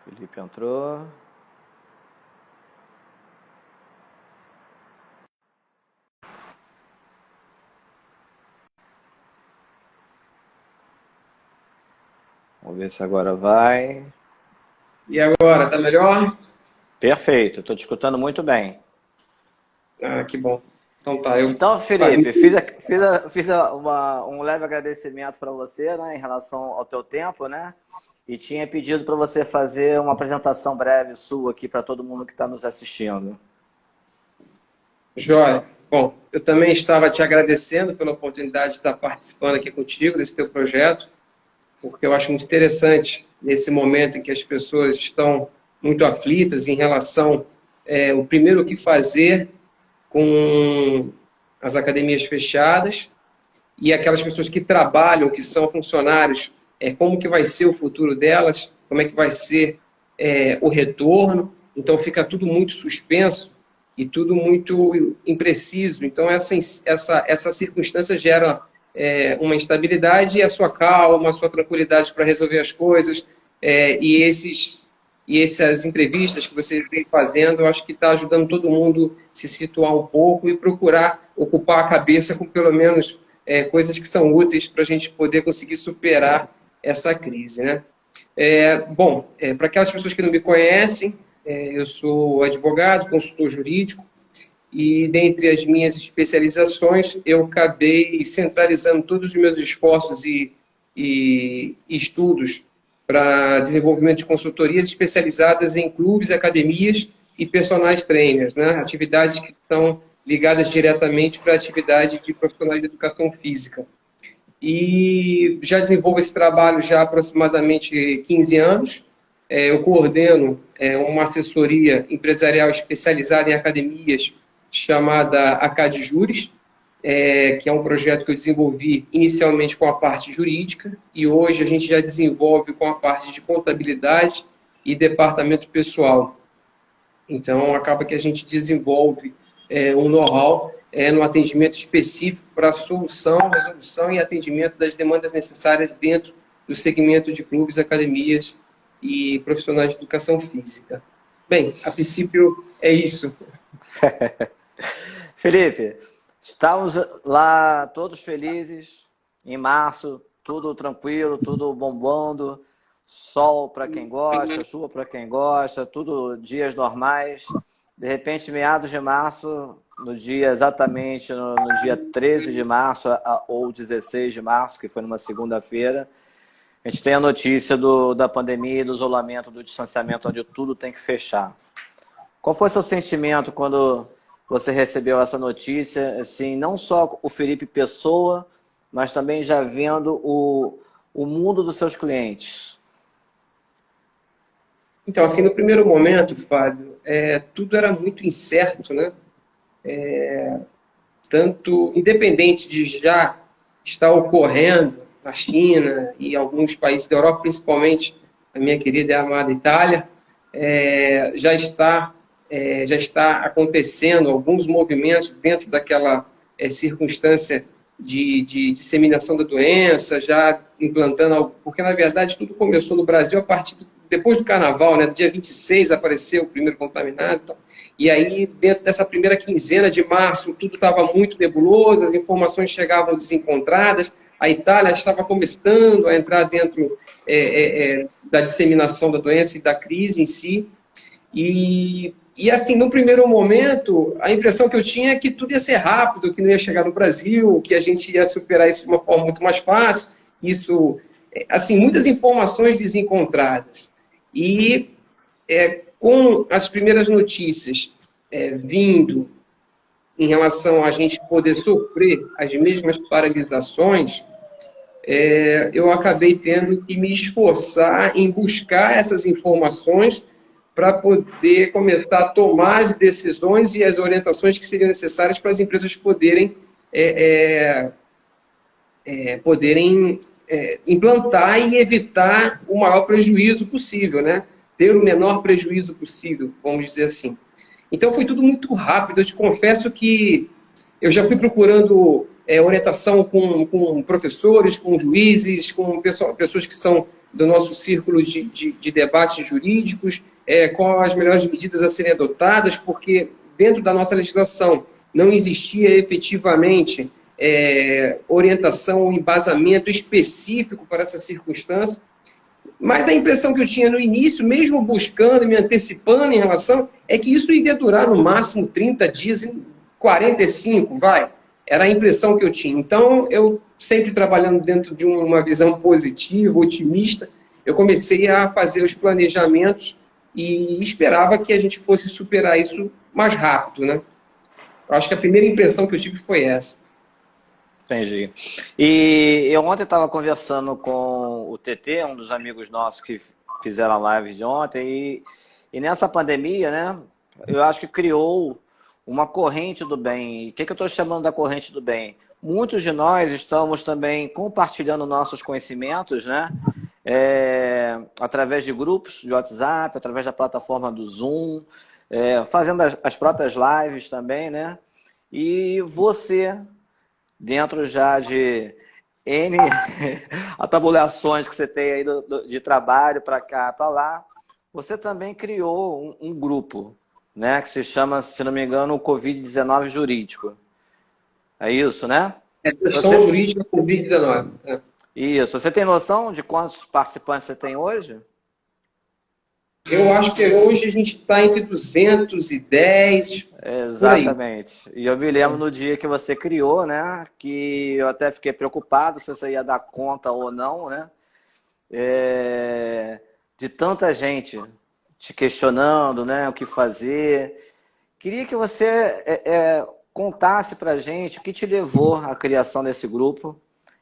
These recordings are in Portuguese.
Felipe entrou. Vamos ver se agora vai. E agora, tá melhor? Perfeito, estou te escutando muito bem. Ah, que bom. Então tá, eu... Então, Felipe, fiz um leve agradecimento para você, né, em relação ao teu tempo, né? E tinha pedido para você fazer uma apresentação breve sua aqui para todo mundo que está nos assistindo. Joia. Bom, eu também estava te agradecendo pela oportunidade de estar participando aqui contigo desse teu projeto, porque eu acho muito interessante nesse momento em que as pessoas estão muito aflitas em relação o primeiro o que fazer com as academias fechadas e aquelas pessoas que trabalham, que são funcionários, como que vai ser o futuro delas, como é que vai ser o retorno. Então fica tudo muito suspenso e tudo muito impreciso. Então essa circunstância gera uma instabilidade e a sua calma, a sua tranquilidade para resolver as coisas. E essas entrevistas que você vem fazendo, eu acho que está ajudando todo mundo a se situar um pouco e procurar ocupar a cabeça com pelo menos coisas que são úteis para a gente poder conseguir superar essa crise, né? Para aquelas pessoas que não me conhecem, eu sou advogado, consultor jurídico, e dentre as minhas especializações, eu acabei centralizando todos os meus esforços e estudos para desenvolvimento de consultorias especializadas em clubes, academias e personal trainers, né? Atividades que estão ligadas diretamente para a atividade de profissionais de educação física. E já desenvolvo esse trabalho já há aproximadamente 15 anos. Eu coordeno uma assessoria empresarial especializada em academias chamada Acadjuris, que é um projeto que eu desenvolvi inicialmente com a parte jurídica e hoje a gente já desenvolve com a parte de contabilidade e departamento pessoal. Então, acaba que a gente desenvolve um know-how no atendimento específico para a solução, resolução e atendimento das demandas necessárias dentro do segmento de clubes, academias e profissionais de educação física. Bem, a princípio é isso. Felipe, estávamos lá todos felizes em março, tudo tranquilo, tudo bombando, sol para quem gosta, chuva para quem gosta, tudo dias normais. De repente, meados de março, no dia exatamente no dia 13 de março ou 16 de março, que foi numa segunda-feira, a gente tem a notícia da pandemia, do isolamento, do distanciamento, onde tudo tem que fechar. Qual foi seu sentimento quando você recebeu essa notícia? Assim, não só o Felipe Pessoa, mas também já vendo o mundo dos seus clientes. Então, assim, no primeiro momento, Fábio, tudo era muito incerto, né? Tanto independente de já estar ocorrendo na China e alguns países da Europa, principalmente a minha querida e amada Itália, já está acontecendo alguns movimentos dentro daquela circunstância de disseminação da doença, já implantando algo, porque na verdade tudo começou no Brasil depois do Carnaval, né? Dia 26 apareceu o primeiro contaminado, então, e aí dentro dessa primeira quinzena de março tudo estava muito nebuloso, as informações chegavam desencontradas, a Itália estava começando a entrar dentro da disseminação da doença e da crise em si, e assim, no primeiro momento, a impressão que eu tinha é que tudo ia ser rápido, que não ia chegar no Brasil, que a gente ia superar isso de uma forma muito mais fácil. Isso, assim, muitas informações desencontradas. E com as primeiras notícias vindo em relação a gente poder sofrer as mesmas paralisações, eu acabei tendo que me esforçar em buscar essas informações para poder começar a tomar as decisões e as orientações que seriam necessárias para as empresas poderem implantar e evitar o maior prejuízo possível, né? Ter o menor prejuízo possível, vamos dizer assim. Então foi tudo muito rápido. Eu te confesso que eu já fui procurando orientação com professores, com juízes, com pessoas que são do nosso círculo de debates jurídicos, quais as melhores medidas a serem adotadas, porque dentro da nossa legislação não existia efetivamente orientação ou embasamento específico para essa circunstância. Mas a impressão que eu tinha no início, mesmo buscando e me antecipando em relação, é que isso iria durar no máximo 30 dias, 45, vai. Era a impressão que eu tinha. Então, eu sempre trabalhando dentro de uma visão positiva, otimista, eu comecei a fazer os planejamentos e esperava que a gente fosse superar isso mais rápido, né? Eu acho que a primeira impressão que eu tive foi essa. Entendi. E eu ontem estava conversando com o TT, um dos amigos nossos que fizeram a live de ontem, e nessa pandemia, né, eu acho que criou uma corrente do bem. E o que eu estou chamando da corrente do bem? Muitos de nós estamos também compartilhando nossos conhecimentos, né, através de grupos de WhatsApp, através da plataforma do Zoom, fazendo as próprias lives também, né? E você, dentro já de N atabulações que você tem aí de trabalho para cá, para lá, você também criou um grupo, né, que se chama, se não me engano, o Covid-19 Jurídico. É isso, né? Gestão Jurídica Covid-19. Isso. Você tem noção de quantos participantes você tem hoje? Eu acho que hoje a gente está entre 210. Exatamente. E eu me lembro no dia que você criou, né? Que eu até fiquei preocupado se você ia dar conta ou não, né? De tanta gente te questionando, né? O que fazer. Queria que você contasse pra gente o que te levou à criação desse grupo,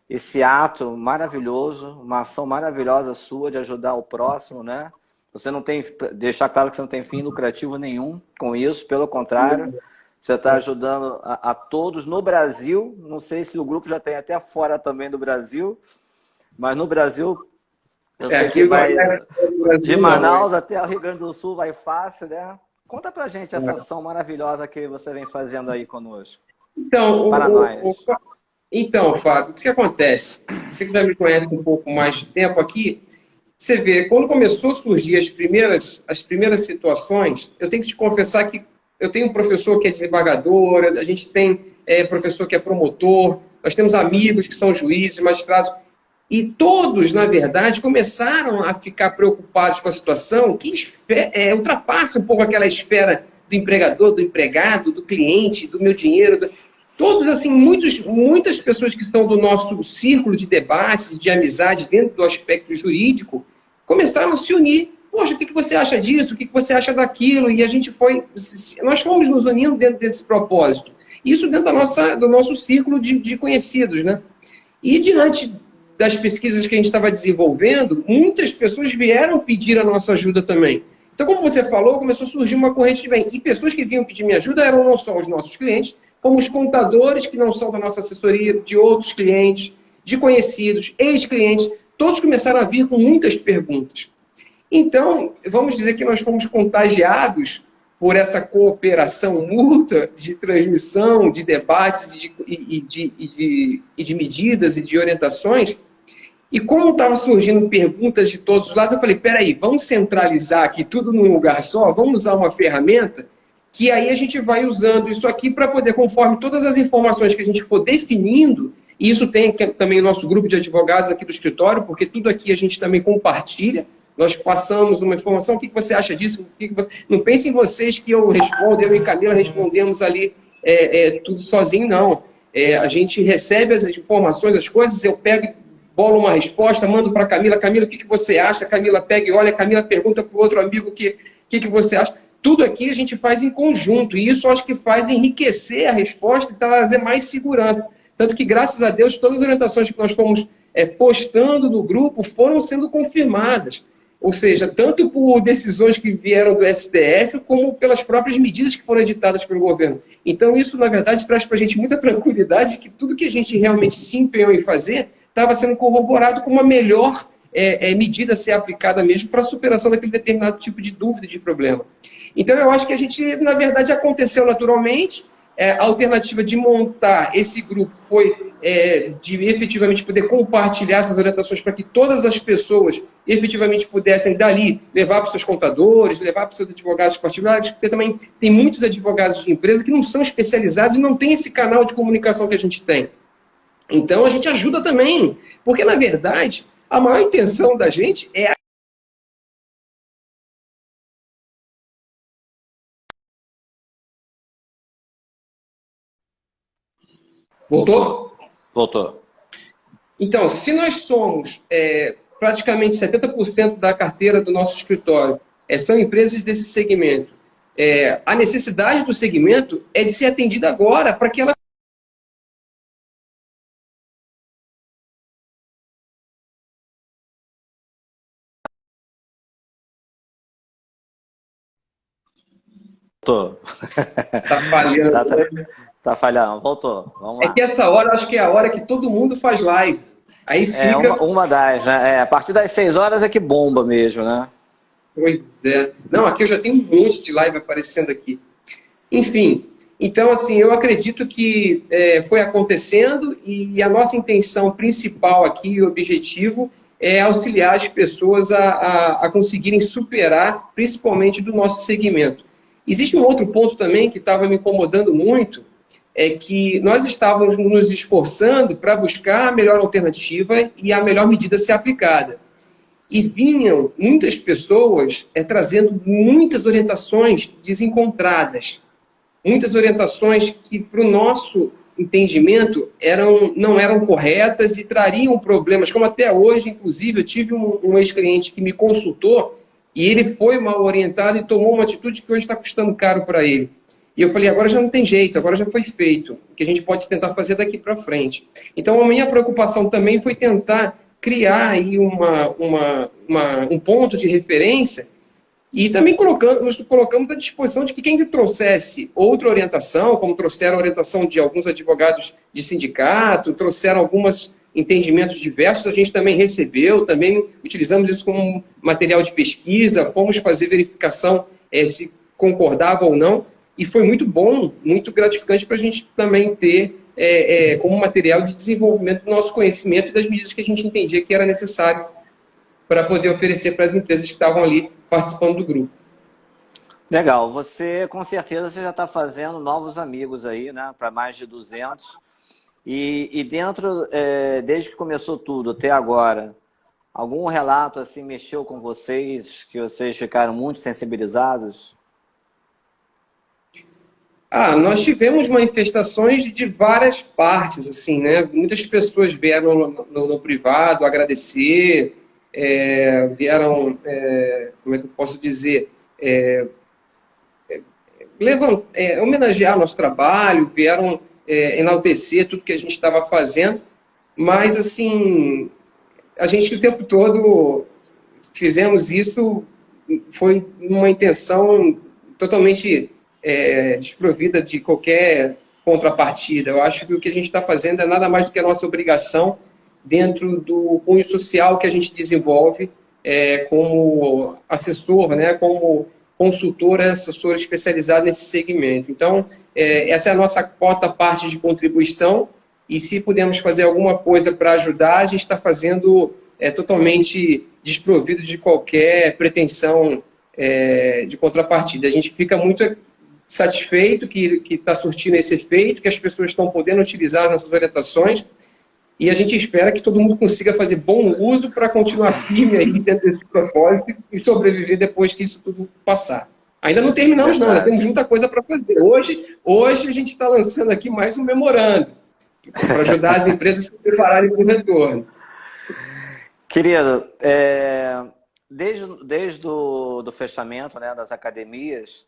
esse ato maravilhoso, uma ação maravilhosa sua de ajudar o próximo, né? Você não tem, deixar claro que você não tem fim lucrativo nenhum com isso, pelo contrário, você está ajudando a todos no Brasil. Não sei se o grupo já tem até fora também do Brasil, mas no Brasil, eu sei que vai de Manaus até o Rio Grande do Sul, vai fácil, né? Conta pra gente essa ação maravilhosa que você vem fazendo aí conosco. Então, para nós. Então, Fábio, o que acontece? Você que já me conhece um pouco mais de tempo aqui, você vê, quando começou a surgir as primeiras situações, eu tenho que te confessar que eu tenho um professor que é desembargador, a gente tem professor que é promotor, nós temos amigos que são juízes, magistrados, e todos, na verdade, começaram a ficar preocupados com a situação que ultrapassa um pouco aquela esfera do empregador, do empregado, do cliente, do meu dinheiro. Todos, assim, muitas pessoas que estão do nosso círculo de debates, de amizade dentro do aspecto jurídico, começaram a se unir. Poxa, o que você acha disso? O que você acha daquilo? E nós fomos nos unindo dentro desse propósito. Isso dentro do nosso círculo de conhecidos, né? E diante das pesquisas que a gente estava desenvolvendo, muitas pessoas vieram pedir a nossa ajuda também. Então, como você falou, começou a surgir uma corrente de bem. E pessoas que vinham pedir minha ajuda eram não só os nossos clientes, como os contadores que não são da nossa assessoria, de outros clientes, de conhecidos, ex-clientes, todos começaram a vir com muitas perguntas. Então, vamos dizer que nós fomos contagiados por essa cooperação mútua de transmissão, de debates e de medidas e de orientações. E como estava surgindo perguntas de todos os lados, eu falei, peraí, vamos centralizar aqui tudo num lugar só, vamos usar uma ferramenta que aí a gente vai usando isso aqui para poder, conforme todas as informações que a gente for definindo, e isso tem também o nosso grupo de advogados aqui do escritório, porque tudo aqui a gente também compartilha, nós passamos uma informação, o que você acha disso? Não pensem em vocês que eu respondo, eu e Camila respondemos ali tudo sozinho, não. A gente recebe as informações, as coisas, eu pego, bolo uma resposta, mando para a Camila, Camila, o que você acha? A Camila pega e olha, a Camila pergunta para o outro amigo o que você acha. Tudo aqui a gente faz em conjunto, e isso acho que faz enriquecer a resposta e trazer mais segurança. Tanto que, graças a Deus, todas as orientações que nós fomos postando no grupo foram sendo confirmadas. Ou seja, tanto por decisões que vieram do STF, como pelas próprias medidas que foram editadas pelo governo. Então, isso, na verdade, traz para a gente muita tranquilidade que tudo que a gente realmente se empenhou em fazer estava sendo corroborado com uma melhor medida a ser aplicada mesmo para a superação daquele determinado tipo de dúvida, de problema. Então, eu acho que a gente, na verdade, aconteceu naturalmente a alternativa de montar esse grupo foi de efetivamente poder compartilhar essas orientações para que todas as pessoas efetivamente pudessem dali levar para os seus contadores, levar para os seus advogados particulares, porque também tem muitos advogados de empresa que não são especializados e não tem esse canal de comunicação que a gente tem. Então a gente ajuda também, porque na verdade a maior intenção da gente é Voltou? Voltou. Então, se nós somos praticamente 70% da carteira do nosso escritório, são empresas desse segmento, a necessidade do segmento é de ser atendida agora, para que ela... Voltou. Está falhando, né? Tá falhando. Voltou. Vamos lá. É que essa hora, acho que é a hora que todo mundo faz live. Aí fica... uma das, né? A partir das 6 horas é que bomba mesmo, né? Pois é. Não, aqui eu já tenho um monte de live aparecendo aqui. Enfim, então, assim, eu acredito que foi acontecendo e a nossa intenção principal aqui, o objetivo, é auxiliar as pessoas a conseguirem superar, principalmente do nosso segmento. Existe um outro ponto também que estava me incomodando muito, é que nós estávamos nos esforçando para buscar a melhor alternativa e a melhor medida a ser aplicada. E vinham muitas pessoas trazendo muitas orientações desencontradas. Muitas orientações que, para o nosso entendimento, não eram corretas e trariam problemas, como até hoje, inclusive, eu tive um ex-cliente que me consultou e ele foi mal orientado e tomou uma atitude que hoje está custando caro para ele. E eu falei, agora já não tem jeito, agora já foi feito, o que a gente pode tentar fazer daqui para frente. Então, a minha preocupação também foi tentar criar aí um ponto de referência e também nos colocamos à disposição de que quem trouxesse outra orientação, como trouxeram a orientação de alguns advogados de sindicato, trouxeram alguns entendimentos diversos, a gente também recebeu, também utilizamos isso como material de pesquisa, fomos fazer verificação se concordava ou não, e foi muito bom, muito gratificante para a gente também ter como material de desenvolvimento do nosso conhecimento e das medidas que a gente entendia que era necessário para poder oferecer para as empresas que estavam ali participando do grupo. Legal. Você, com certeza, você já está fazendo novos amigos aí, né? Para mais de 200. E dentro, desde que começou tudo até agora, algum relato assim mexeu com vocês, que vocês ficaram muito sensibilizados? Nós tivemos manifestações de várias partes, assim, né? Muitas pessoas vieram no privado agradecer, vieram, como é que eu posso dizer, homenagear nosso trabalho, vieram enaltecer tudo que a gente estava fazendo, mas, assim, a gente o tempo todo fizemos isso, foi uma intenção totalmente desprovida de qualquer contrapartida. Eu acho que o que a gente está fazendo é nada mais do que a nossa obrigação dentro do cunho social que a gente desenvolve como assessor, né, como consultor, assessor especializado nesse segmento. Então, essa é a nossa cota parte de contribuição e se pudermos fazer alguma coisa para ajudar, a gente está fazendo totalmente desprovido de qualquer pretensão de contrapartida. A gente fica muito satisfeito que está surtindo esse efeito, que as pessoas estão podendo utilizar nossas orientações e a gente espera que todo mundo consiga fazer bom uso para continuar firme aí dentro desse propósito e sobreviver depois que isso tudo passar. Ainda não terminamos não, ainda temos muita coisa para fazer. Hoje a gente está lançando aqui mais um memorando para ajudar as empresas a se prepararem para o retorno. Querido, desde o fechamento, né, das academias,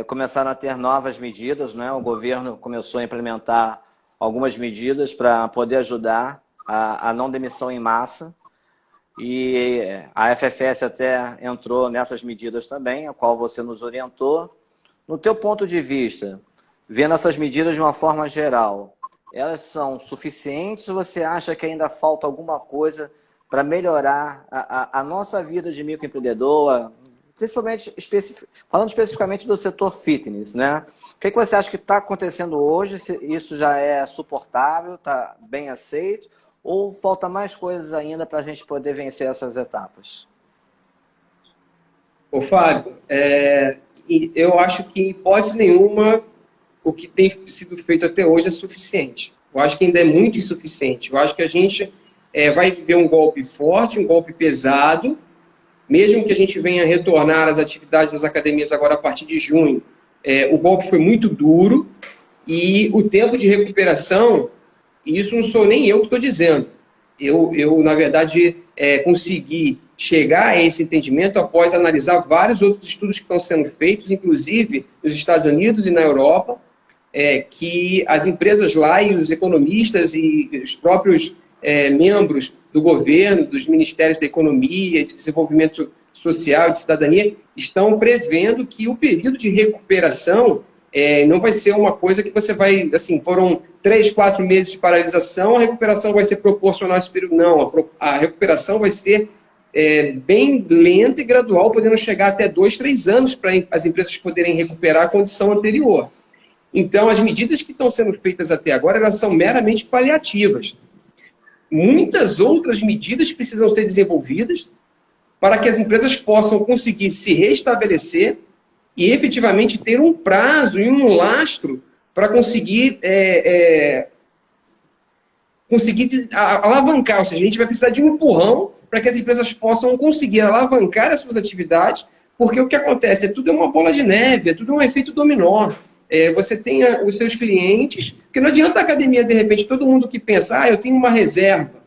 começaram a ter novas medidas, né? O governo começou a implementar algumas medidas para poder ajudar a não demissão em massa e a FFS até entrou nessas medidas também, a qual você nos orientou. No teu ponto de vista, vendo essas medidas de uma forma geral, elas são suficientes ou você acha que ainda falta alguma coisa para melhorar a nossa vida de microempreendedor, principalmente, falando especificamente do setor fitness, né? O que você acha que está acontecendo hoje? Se isso já é suportável, está bem aceito? Ou falta mais coisas ainda para a gente poder vencer essas etapas? Ô, Fábio, eu acho que, em hipótese nenhuma, o que tem sido feito até hoje é suficiente. Eu acho que ainda é muito insuficiente. Eu acho que a gente vai viver um golpe forte, um golpe pesado, mesmo que a gente venha retornar às atividades das academias agora a partir de junho. O golpe foi muito duro e o tempo de recuperação, e isso não sou nem eu que estou dizendo. Eu, na verdade, consegui chegar a esse entendimento após analisar vários outros estudos que estão sendo feitos, inclusive nos Estados Unidos e na Europa, que as empresas lá e os economistas e os próprios membros do governo, dos ministérios da economia, de desenvolvimento social, de cidadania, estão prevendo que o período de recuperação não vai ser uma coisa que você vai, assim, foram 3, 4 meses de paralisação, a recuperação vai ser proporcional a esse período. Não, a recuperação vai ser bem lenta e gradual, podendo chegar até 2, 3 anos para as empresas poderem recuperar a condição anterior. Então, as medidas que estão sendo feitas até agora, elas são meramente paliativas. Muitas outras medidas precisam ser desenvolvidas para que as empresas possam conseguir se restabelecer e efetivamente ter um prazo e um lastro para conseguir alavancar. Ou seja, a gente vai precisar de um empurrão para que as empresas possam conseguir alavancar as suas atividades, porque o que acontece tudo é uma bola de neve, tudo um efeito dominó. Você tem os seus clientes, porque não adianta a academia, de repente, todo mundo que pensa, eu tenho uma reserva.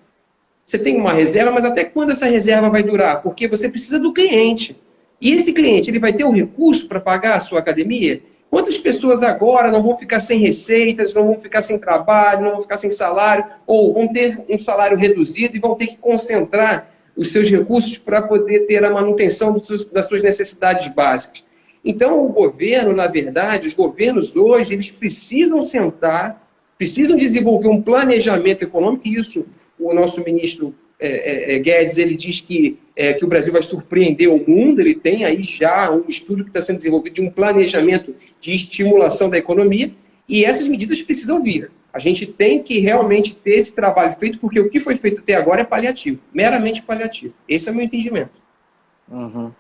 Você tem uma reserva, mas até quando essa reserva vai durar? Porque você precisa do cliente. E esse cliente, ele vai ter o recurso para pagar a sua academia? Quantas pessoas agora não vão ficar sem receitas, não vão ficar sem trabalho, não vão ficar sem salário, ou vão ter um salário reduzido e vão ter que concentrar os seus recursos para poder ter a manutenção das suas necessidades básicas? Então, o governo, na verdade, os governos hoje, eles precisam sentar, precisam desenvolver um planejamento econômico, e isso o nosso ministro Guedes, ele diz que o Brasil vai surpreender o mundo, ele tem aí já um estudo que está sendo desenvolvido de um planejamento de estimulação da economia, e essas medidas precisam vir. A gente tem que realmente ter esse trabalho feito, porque o que foi feito até agora é paliativo, meramente paliativo. Esse é o meu entendimento. Uhum.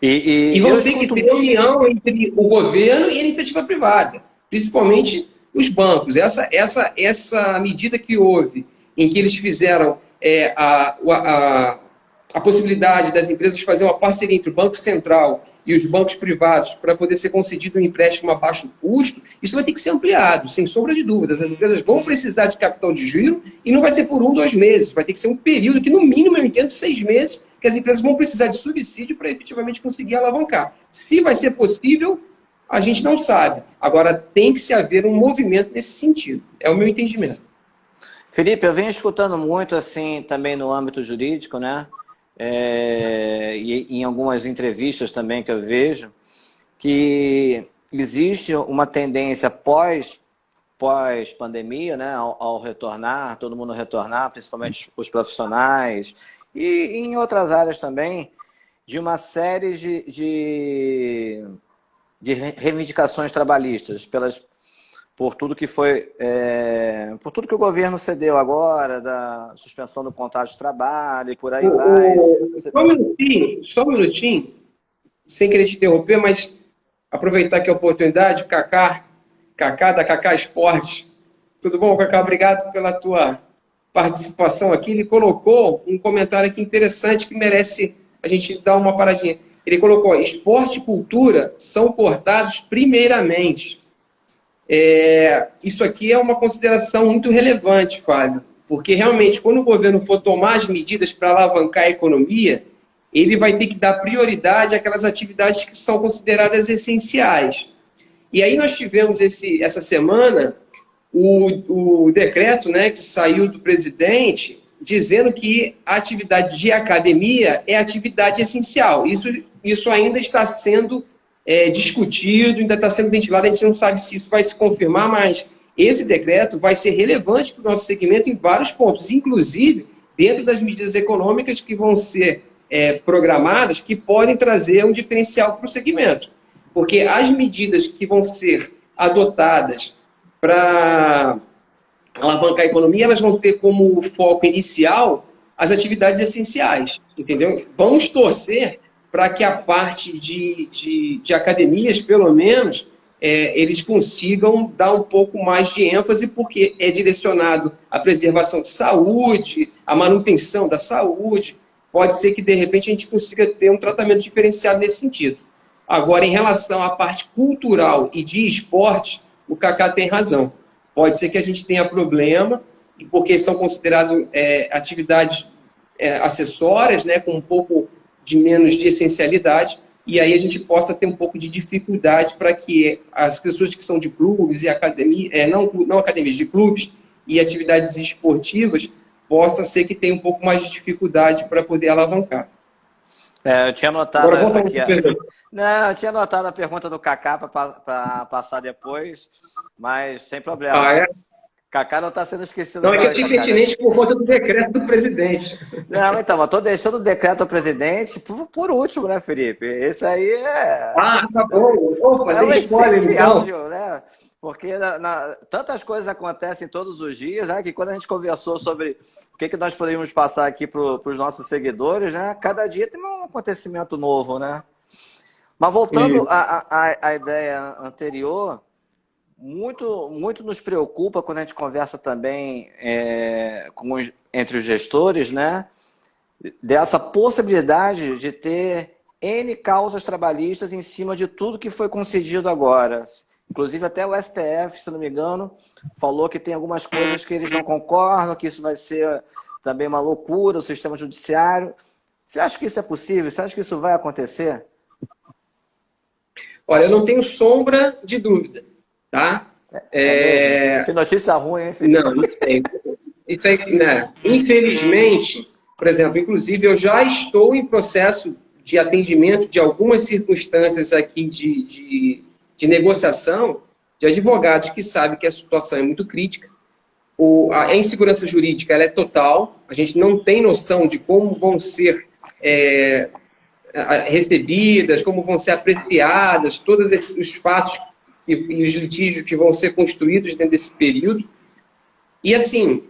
E vamos ter que ter união entre o governo e a iniciativa privada, principalmente os bancos. Essa medida que houve, em que eles fizeram a possibilidade das empresas fazer uma parceria entre o Banco Central e os bancos privados para poder ser concedido um empréstimo a baixo custo, isso vai ter que ser ampliado, sem sombra de dúvidas. As empresas vão precisar de capital de giro e não vai ser por 1, 2 meses, vai ter que ser um período que, no mínimo, eu entendo, 6 meses, que as empresas vão precisar de subsídio para efetivamente conseguir alavancar. Se vai ser possível, a gente não sabe. Agora, tem que se haver um movimento nesse sentido. É o meu entendimento. Felipe, eu venho escutando muito, assim, também no âmbito jurídico, né? E em algumas entrevistas também que eu vejo, que existe uma tendência pós-pandemia, né? Ao retornar, todo mundo retornar, principalmente os profissionais, e em outras áreas também, de uma série de reivindicações trabalhistas por tudo que foi, por tudo que o governo cedeu agora, da suspensão do contrato de trabalho e por aí vai. Só um minutinho, sem querer te interromper, mas aproveitar aqui a oportunidade, o Kaká da Kaká Esportes. Tudo bom, Kaká? Obrigado pela tua participação aqui. Ele colocou um comentário aqui interessante que merece a gente dar uma paradinha. Ele colocou: esporte e cultura são cortados primeiramente. Isso aqui é uma consideração muito relevante, Fábio, porque realmente quando o governo for tomar as medidas para alavancar a economia, ele vai ter que dar prioridade àquelas atividades que são consideradas essenciais. E aí nós tivemos essa semana o decreto, né, que saiu do presidente, dizendo que a atividade de academia é atividade essencial. Isso ainda está sendo discutido, ainda está sendo ventilado, a gente não sabe se isso vai se confirmar, mas esse decreto vai ser relevante para o nosso segmento em vários pontos, inclusive dentro das medidas econômicas que vão ser programadas, que podem trazer um diferencial para o segmento. Porque as medidas que vão ser adotadas para alavancar a economia, elas vão ter como foco inicial as atividades essenciais, entendeu? Vamos torcer para que a parte de academias, pelo menos, eles consigam dar um pouco mais de ênfase, porque é direcionado à preservação de saúde, à manutenção da saúde. Pode ser que, de repente, a gente consiga ter um tratamento diferenciado nesse sentido. Agora, em relação à parte cultural e de esporte, o Kaká tem razão. Pode ser que a gente tenha problema, porque são consideradas atividades acessórias, né, com um pouco de menos de essencialidade, e aí a gente possa ter um pouco de dificuldade para que as pessoas que são de clubes e academias, não academias, de clubes e atividades esportivas, possa ser que tenha um pouco mais de dificuldade para poder alavancar. Eu tinha anotado Agora, aqui. Não, eu tinha anotado a pergunta do Kaká para passar depois, mas sem problema. Ah, é? Kaká não está sendo esquecido. Não, é que é pertinente por conta do decreto do presidente. Não, então, eu estou deixando o decreto do presidente por último, né, Felipe? Esse aí é... Ah, tá bom. Opa, é o essencial, então. né? Porque tantas coisas acontecem todos os dias, né? Que quando a gente conversou sobre o que nós poderíamos passar aqui para os nossos seguidores, né? Cada dia tem um acontecimento novo, né? Mas voltando à ideia anterior, muito nos preocupa quando a gente conversa também entre os gestores, né? Dessa possibilidade de ter N causas trabalhistas em cima de tudo que foi concedido agora. Inclusive até o STF, se não me engano, falou que tem algumas coisas que eles não concordam, que isso vai ser também uma loucura, o sistema judiciário. Você acha que isso é possível? Você acha que isso vai acontecer? Olha, eu não tenho sombra de dúvida, tá? Tem notícia ruim, hein, Felipe? Não tem. Isso aí, né? Infelizmente, por exemplo, inclusive eu já estou em processo de atendimento de algumas circunstâncias aqui de negociação de advogados que sabem que a situação é muito crítica. A insegurança jurídica ela é total, a gente não tem noção de como vão ser recebidas, como vão ser apreciadas, todos os fatos e os litígios que vão ser construídos dentro desse período. E assim,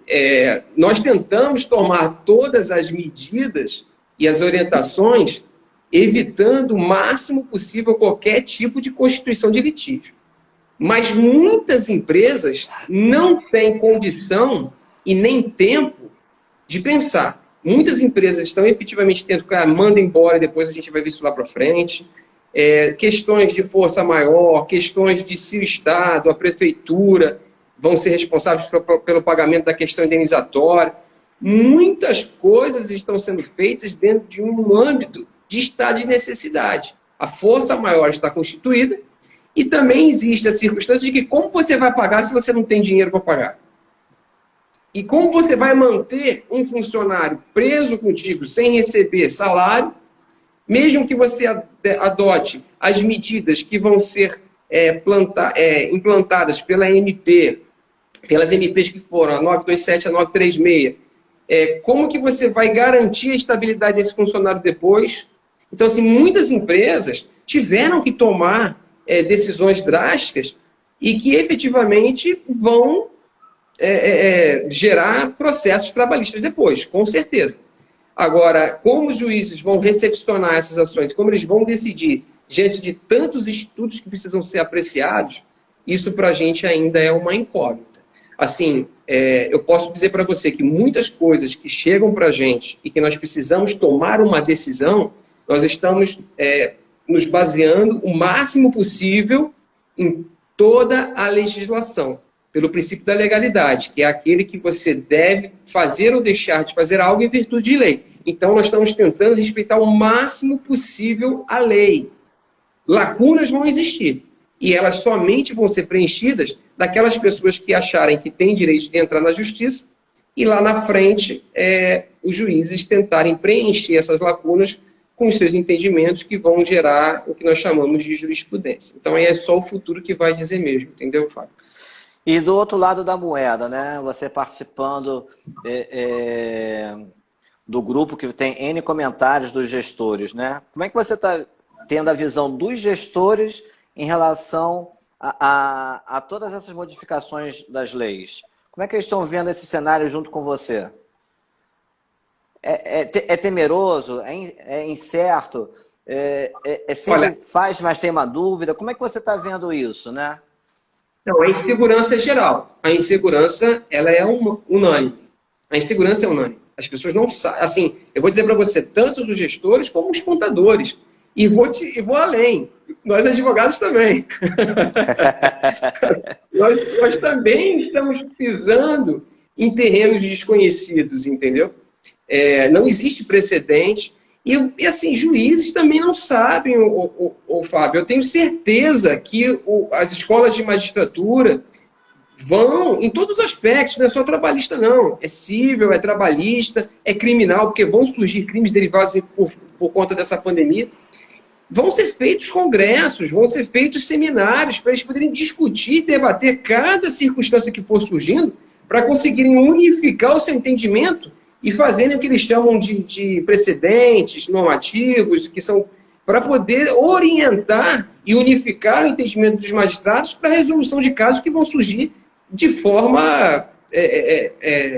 nós tentamos tomar todas as medidas e as orientações, evitando o máximo possível qualquer tipo de constituição de litígio. Mas muitas empresas não têm condição e nem tempo de pensar. Muitas empresas estão efetivamente tendo que manda embora e depois a gente vai ver isso lá para frente. Questões de força maior, questões de se o Estado, a Prefeitura vão ser responsáveis pelo pagamento da questão indenizatória. Muitas coisas estão sendo feitas dentro de um âmbito de estado de necessidade. A força maior está constituída e também existe a circunstância de que como você vai pagar se você não tem dinheiro para pagar? E como você vai manter um funcionário preso contigo sem receber salário, mesmo que você adote as medidas que vão ser implantadas pela MP, pelas MPs que foram, a 927, a 936, como que você vai garantir a estabilidade desse funcionário depois? Então, assim, muitas empresas tiveram que tomar decisões drásticas e que efetivamente vão gerar processos trabalhistas depois, com certeza. Agora, como os juízes vão recepcionar essas ações, como eles vão decidir diante de tantos estudos que precisam ser apreciados, isso para a gente ainda é uma incógnita. Assim, eu posso dizer para você que muitas coisas que chegam para a gente e que nós precisamos tomar uma decisão, nós estamos nos baseando o máximo possível em toda a legislação, pelo princípio da legalidade, que é aquele que você deve fazer ou deixar de fazer algo em virtude de lei. Então, nós estamos tentando respeitar o máximo possível a lei. Lacunas vão existir, e elas somente vão ser preenchidas daquelas pessoas que acharem que têm direito de entrar na justiça, e lá na frente, os juízes tentarem preencher essas lacunas com os seus entendimentos que vão gerar o que nós chamamos de jurisprudência. Então, aí é só o futuro que vai dizer mesmo, entendeu, Fábio? E do outro lado da moeda, né? Você participando do grupo que tem N comentários dos gestores, né? Como é que você está tendo a visão dos gestores em relação a todas essas modificações das leis, como é que eles estão vendo esse cenário junto com você? É temeroso? É incerto? Sempre Olha, faz, mas tem uma dúvida? Como é que você está vendo isso, né? não, a insegurança é geral. A insegurança, ela é unânime. A insegurança é unânime. As pessoas não sabem. Assim, eu vou dizer para você, tanto os gestores como os contadores. E vou além. Nós advogados também. nós também estamos pisando em terrenos desconhecidos, entendeu? Não existe precedente. E assim, juízes também não sabem, Fábio. Eu tenho certeza que as escolas de magistratura vão, em todos os aspectos, não é só trabalhista, não. É civil, é trabalhista, é criminal, porque vão surgir crimes derivados por conta dessa pandemia. Vão ser feitos congressos, vão ser feitos seminários para eles poderem discutir e debater cada circunstância que for surgindo para conseguirem unificar o seu entendimento e fazerem o que eles chamam de precedentes normativos, que são para poder orientar e unificar o entendimento dos magistrados para a resolução de casos que vão surgir de forma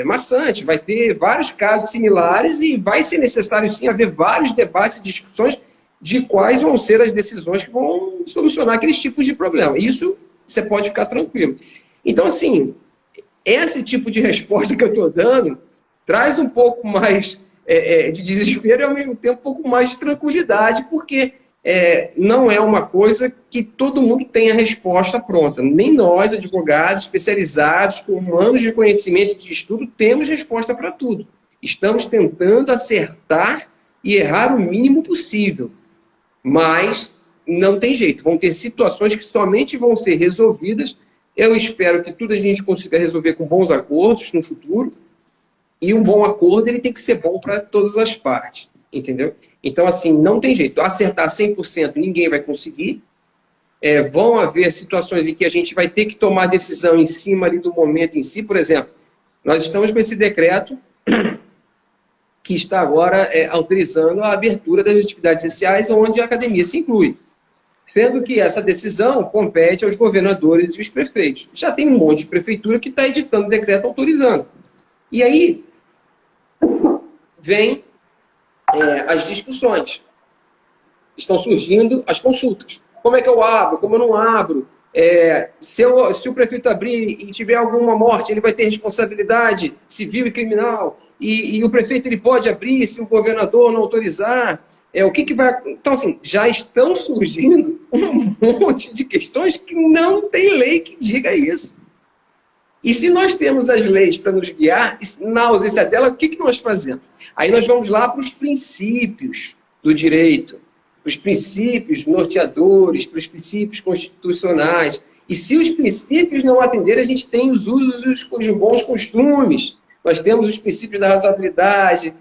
maçante. Vai ter vários casos similares e vai ser necessário, sim, haver vários debates e discussões de quais vão ser as decisões que vão solucionar aqueles tipos de problema. Isso você pode ficar tranquilo. Então, assim, esse tipo de resposta que eu estou dando traz um pouco mais de desespero e, ao mesmo tempo, um pouco mais de tranquilidade, porque não é uma coisa que todo mundo tem a resposta pronta. Nem nós, advogados especializados, com anos de conhecimento e de estudo, temos resposta para tudo. Estamos tentando acertar e errar o mínimo possível. Mas não tem jeito. Vão ter situações que somente vão ser resolvidas. Eu espero que tudo a gente consiga resolver com bons acordos no futuro. E um bom acordo ele tem que ser bom para todas as partes. Entendeu? Então, assim, não tem jeito. Acertar 100% ninguém vai conseguir. Vão haver situações em que a gente vai ter que tomar decisão em cima ali do momento em si. Por exemplo, nós estamos com esse decreto que está agora autorizando a abertura das atividades essenciais, onde a academia se inclui. Sendo que essa decisão compete aos governadores e os prefeitos. Já tem um monte de prefeitura que está editando decreto autorizando. E aí vem as discussões. Estão surgindo as consultas. Como é que eu abro? Como eu não abro? Se o prefeito abrir e tiver alguma morte, ele vai ter responsabilidade civil e criminal. E o prefeito ele pode abrir se o governador não autorizar. O que vai... Então, assim, já estão surgindo um monte de questões que não tem lei que diga isso. E se nós temos as leis para nos guiar, na ausência dela, o que nós fazemos? Aí nós vamos lá para os princípios do direito, para os princípios norteadores, para os princípios constitucionais. E se os princípios não atenderem, a gente tem os usos, os bons costumes. Nós temos os princípios da razoabilidade,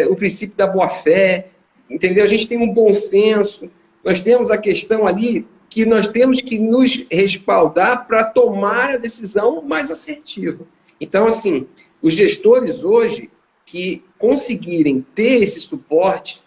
o princípio da boa-fé, entendeu? A gente tem um bom senso. Nós temos a questão ali que nós temos que nos respaldar para tomar a decisão mais assertiva. Então, assim, os gestores hoje que conseguirem ter esse suporte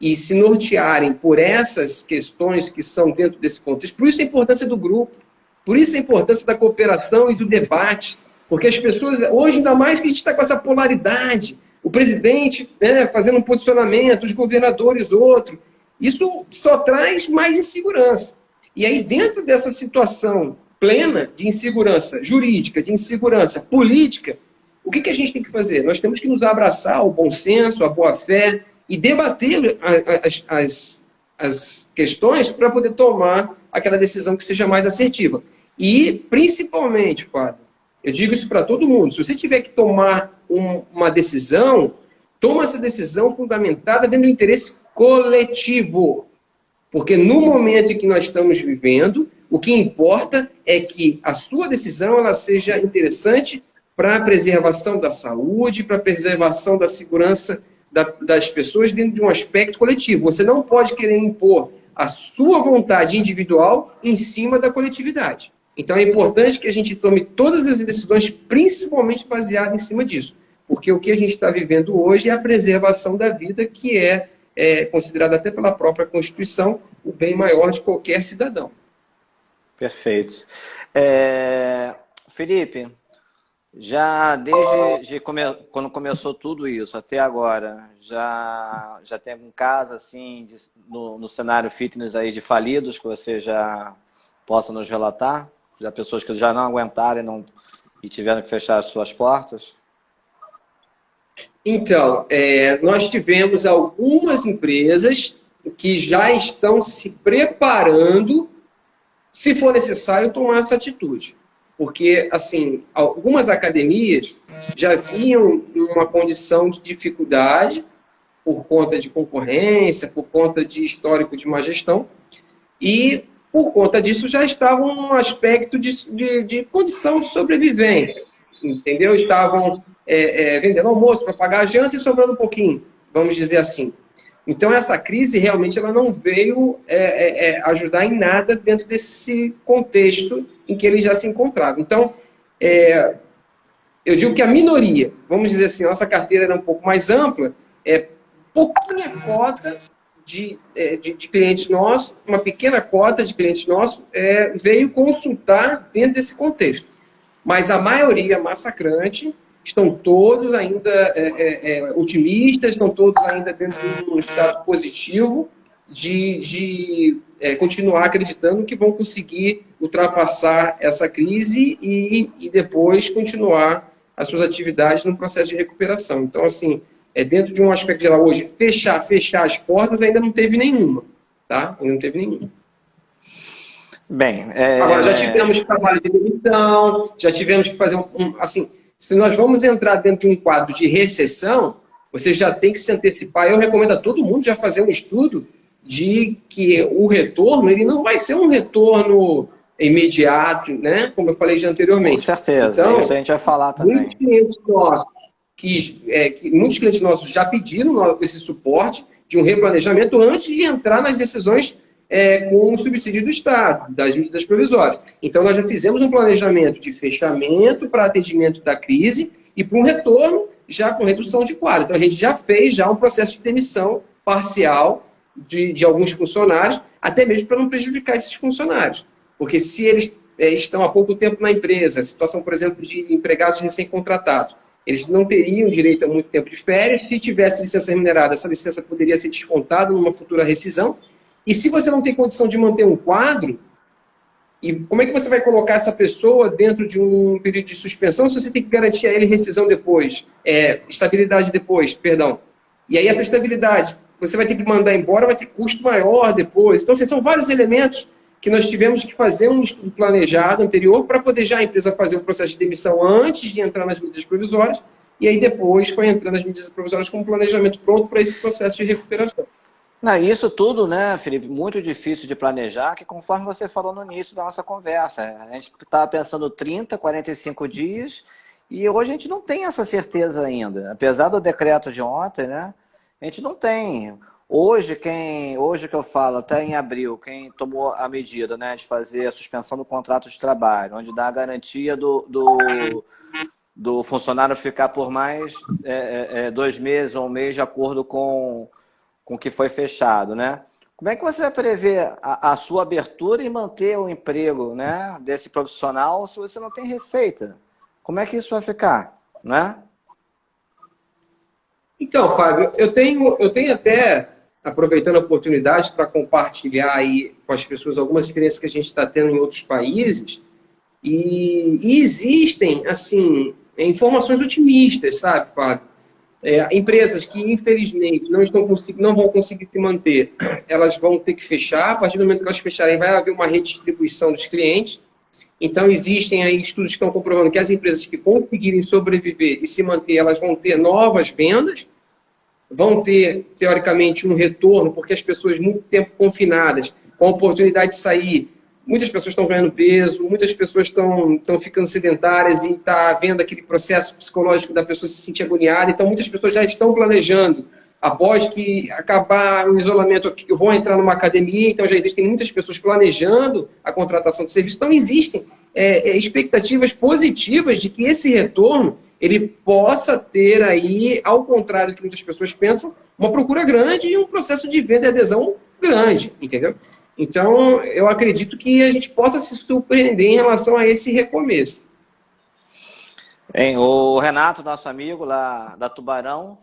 e se nortearem por essas questões que são dentro desse contexto, por isso a importância do grupo, por isso a importância da cooperação e do debate, porque as pessoas, hoje ainda mais que a gente está com essa polaridade, o presidente fazendo um posicionamento, os governadores outro, isso só traz mais insegurança. E aí, dentro dessa situação plena de insegurança jurídica, de insegurança política, o que a gente tem que fazer? Nós temos que nos abraçar ao bom senso, à boa-fé e debater as questões para poder tomar aquela decisão que seja mais assertiva. E, principalmente, Fábio, eu digo isso para todo mundo, se você tiver que tomar uma decisão, toma essa decisão fundamentada dentro do interesse coletivo. Porque no momento em que nós estamos vivendo, o que importa é que a sua decisão ela seja interessante para a preservação da saúde, para a preservação da segurança das pessoas dentro de um aspecto coletivo. Você não pode querer impor a sua vontade individual em cima da coletividade. Então é importante que a gente tome todas as decisões, principalmente baseadas em cima disso. Porque o que a gente está vivendo hoje é a preservação da vida, que é considerado até pela própria Constituição o bem maior de qualquer cidadão. Perfeito. Felipe, já desde quando começou tudo isso até agora, já tem algum caso assim no cenário fitness aí de falidos que você já possa nos relatar? Já pessoas que já não aguentaram e tiveram que fechar as suas portas? Então, nós tivemos algumas empresas que já estão se preparando, se for necessário, tomar essa atitude. Porque, assim, algumas academias já vinham em uma condição de dificuldade por conta de concorrência, por conta de histórico de má gestão, e por conta disso já estavam num aspecto de condição de sobrevivência, entendeu? Estavam vendendo almoço para pagar a janta e sobrando um pouquinho, vamos dizer assim. Então, essa crise realmente ela não veio ajudar em nada dentro desse contexto em que eles já se encontravam. Então, eu digo que a minoria, vamos dizer assim, nossa carteira era um pouco mais ampla, pouquinha cota de clientes nossos, uma pequena cota de clientes nossos veio consultar dentro desse contexto. Mas a maioria massacrante estão todos ainda otimistas, estão todos ainda dentro de um estado positivo de continuar acreditando que vão conseguir ultrapassar essa crise e depois continuar as suas atividades no processo de recuperação. Então, assim, dentro de um aspecto geral hoje, fechar as portas ainda não teve nenhuma, tá? Ainda não teve nenhuma. Bem, agora, já tivemos trabalho de demissão, já tivemos que fazer assim, se nós vamos entrar dentro de um quadro de recessão, você já tem que se antecipar. Eu recomendo a todo mundo já fazer um estudo de que o retorno, ele não vai ser um retorno imediato, né? Como eu falei já anteriormente. Com certeza, então, isso a gente vai falar também. Muitos clientes nossos já pediram esse suporte de um replanejamento antes de entrar nas decisões com o subsídio do Estado, das medidas provisórias. Então, nós já fizemos um planejamento de fechamento para atendimento da crise e para um retorno já com redução de quadro. Então, a gente já fez um processo de demissão parcial de alguns funcionários, até mesmo para não prejudicar esses funcionários. Porque se eles estão há pouco tempo na empresa, a situação, por exemplo, de empregados recém-contratados, eles não teriam direito a muito tempo de férias. Se tivesse licença remunerada, essa licença poderia ser descontada numa futura rescisão. E se você não tem condição de manter um quadro, e como é que você vai colocar essa pessoa dentro de um período de suspensão se você tem que garantir a ele rescisão depois, estabilidade depois, perdão. E aí essa estabilidade, você vai ter que mandar embora, vai ter custo maior depois. Então, assim, são vários elementos que nós tivemos que fazer um estudo planejado anterior para poder já a empresa fazer um processo de demissão antes de entrar nas medidas provisórias, e aí depois foi entrando nas medidas provisórias com um planejamento pronto para esse processo de recuperação. Não, isso tudo, né, Felipe, muito difícil de planejar, que conforme você falou no início da nossa conversa, a gente estava pensando 30, 45 dias, e hoje a gente não tem essa certeza ainda. Apesar do decreto de ontem, né, a gente não tem. Hoje que eu falo, até em abril, quem tomou a medida, né, de fazer a suspensão do contrato de trabalho, onde dá a garantia do funcionário ficar por mais 2 meses ou 1 mês de acordo com o que foi fechado, né? Como é que você vai prever a sua abertura e manter o emprego, né, desse profissional se você não tem receita? Como é que isso vai ficar, né? Então, Fábio, eu tenho até, aproveitando a oportunidade para compartilhar aí com as pessoas algumas experiências que a gente está tendo em outros países, e existem, assim, informações otimistas, sabe, Fábio? Empresas que, infelizmente, não vão conseguir se manter, elas vão ter que fechar. A partir do momento que elas fecharem, vai haver uma redistribuição dos clientes. Então, existem aí estudos que estão comprovando que as empresas que conseguirem sobreviver e se manter, elas vão ter novas vendas, vão ter, teoricamente, um retorno, porque as pessoas muito tempo confinadas, com a oportunidade de sair, muitas pessoas estão ganhando peso, muitas pessoas estão ficando sedentárias e está vendo aquele processo psicológico da pessoa se sentir agoniada. Então, muitas pessoas já estão planejando, após que acabar o isolamento, eu vou entrar numa academia. Então, já existem muitas pessoas planejando a contratação de serviço. Então, existem expectativas positivas de que esse retorno ele possa ter aí, ao contrário do que muitas pessoas pensam, uma procura grande e um processo de venda e adesão grande, entendeu? Então, eu acredito que a gente possa se surpreender em relação a esse recomeço. Hein, o Renato, nosso amigo lá da Tubarão,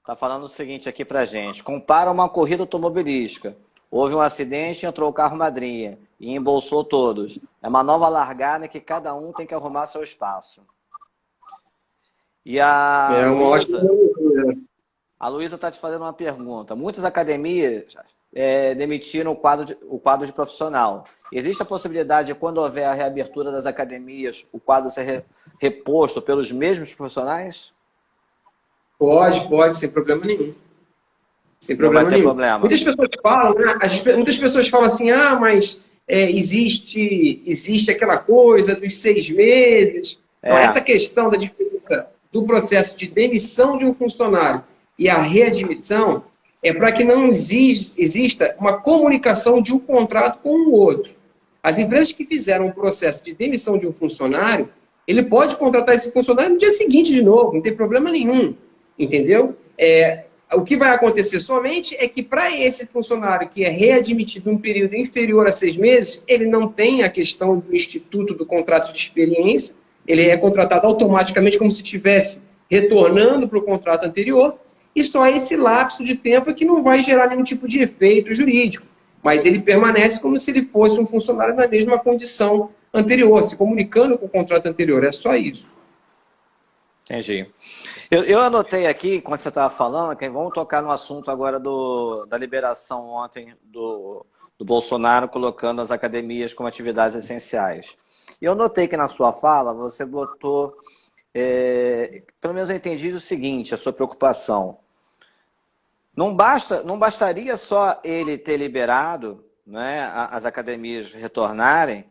está falando o seguinte aqui pra gente. Compara uma corrida automobilística. Houve um acidente, entrou o carro madrinha e embolsou todos. É uma nova largada em que cada um tem que arrumar seu espaço. E É uma ótima. A Luísa está te fazendo uma pergunta. Muitas academias demitiram o quadro de profissional. Existe a possibilidade de, quando houver a reabertura das academias, o quadro ser reposto pelos mesmos profissionais? Pode, sem problema nenhum. Sem Não vai problema ter nenhum. problema. Muitas pessoas falam, né? Muitas pessoas falam assim, mas existe aquela coisa dos 6 meses. Então, essa questão da diferença do processo de demissão de um funcionário e a readmissão é para que não exista uma comunicação de um contrato com o outro. As empresas que fizeram o processo de demissão de um funcionário, ele pode contratar esse funcionário no dia seguinte de novo, não tem problema nenhum, entendeu? O que vai acontecer somente é que para esse funcionário que é readmitido num período inferior a 6 meses, ele não tem a questão do instituto do contrato de experiência, ele é contratado automaticamente como se estivesse retornando para o contrato anterior, e só esse lapso de tempo é que não vai gerar nenhum tipo de efeito jurídico, mas ele permanece como se ele fosse um funcionário na mesma condição anterior, se comunicando com o contrato anterior, é só isso. Entendi. Eu anotei aqui, quando você estava falando, que vamos tocar no assunto agora da liberação ontem do Bolsonaro colocando as academias como atividades essenciais. E eu notei que na sua fala você botou, pelo menos eu entendi o seguinte, a sua preocupação. Não bastaria só ele ter liberado, né, as academias retornarem,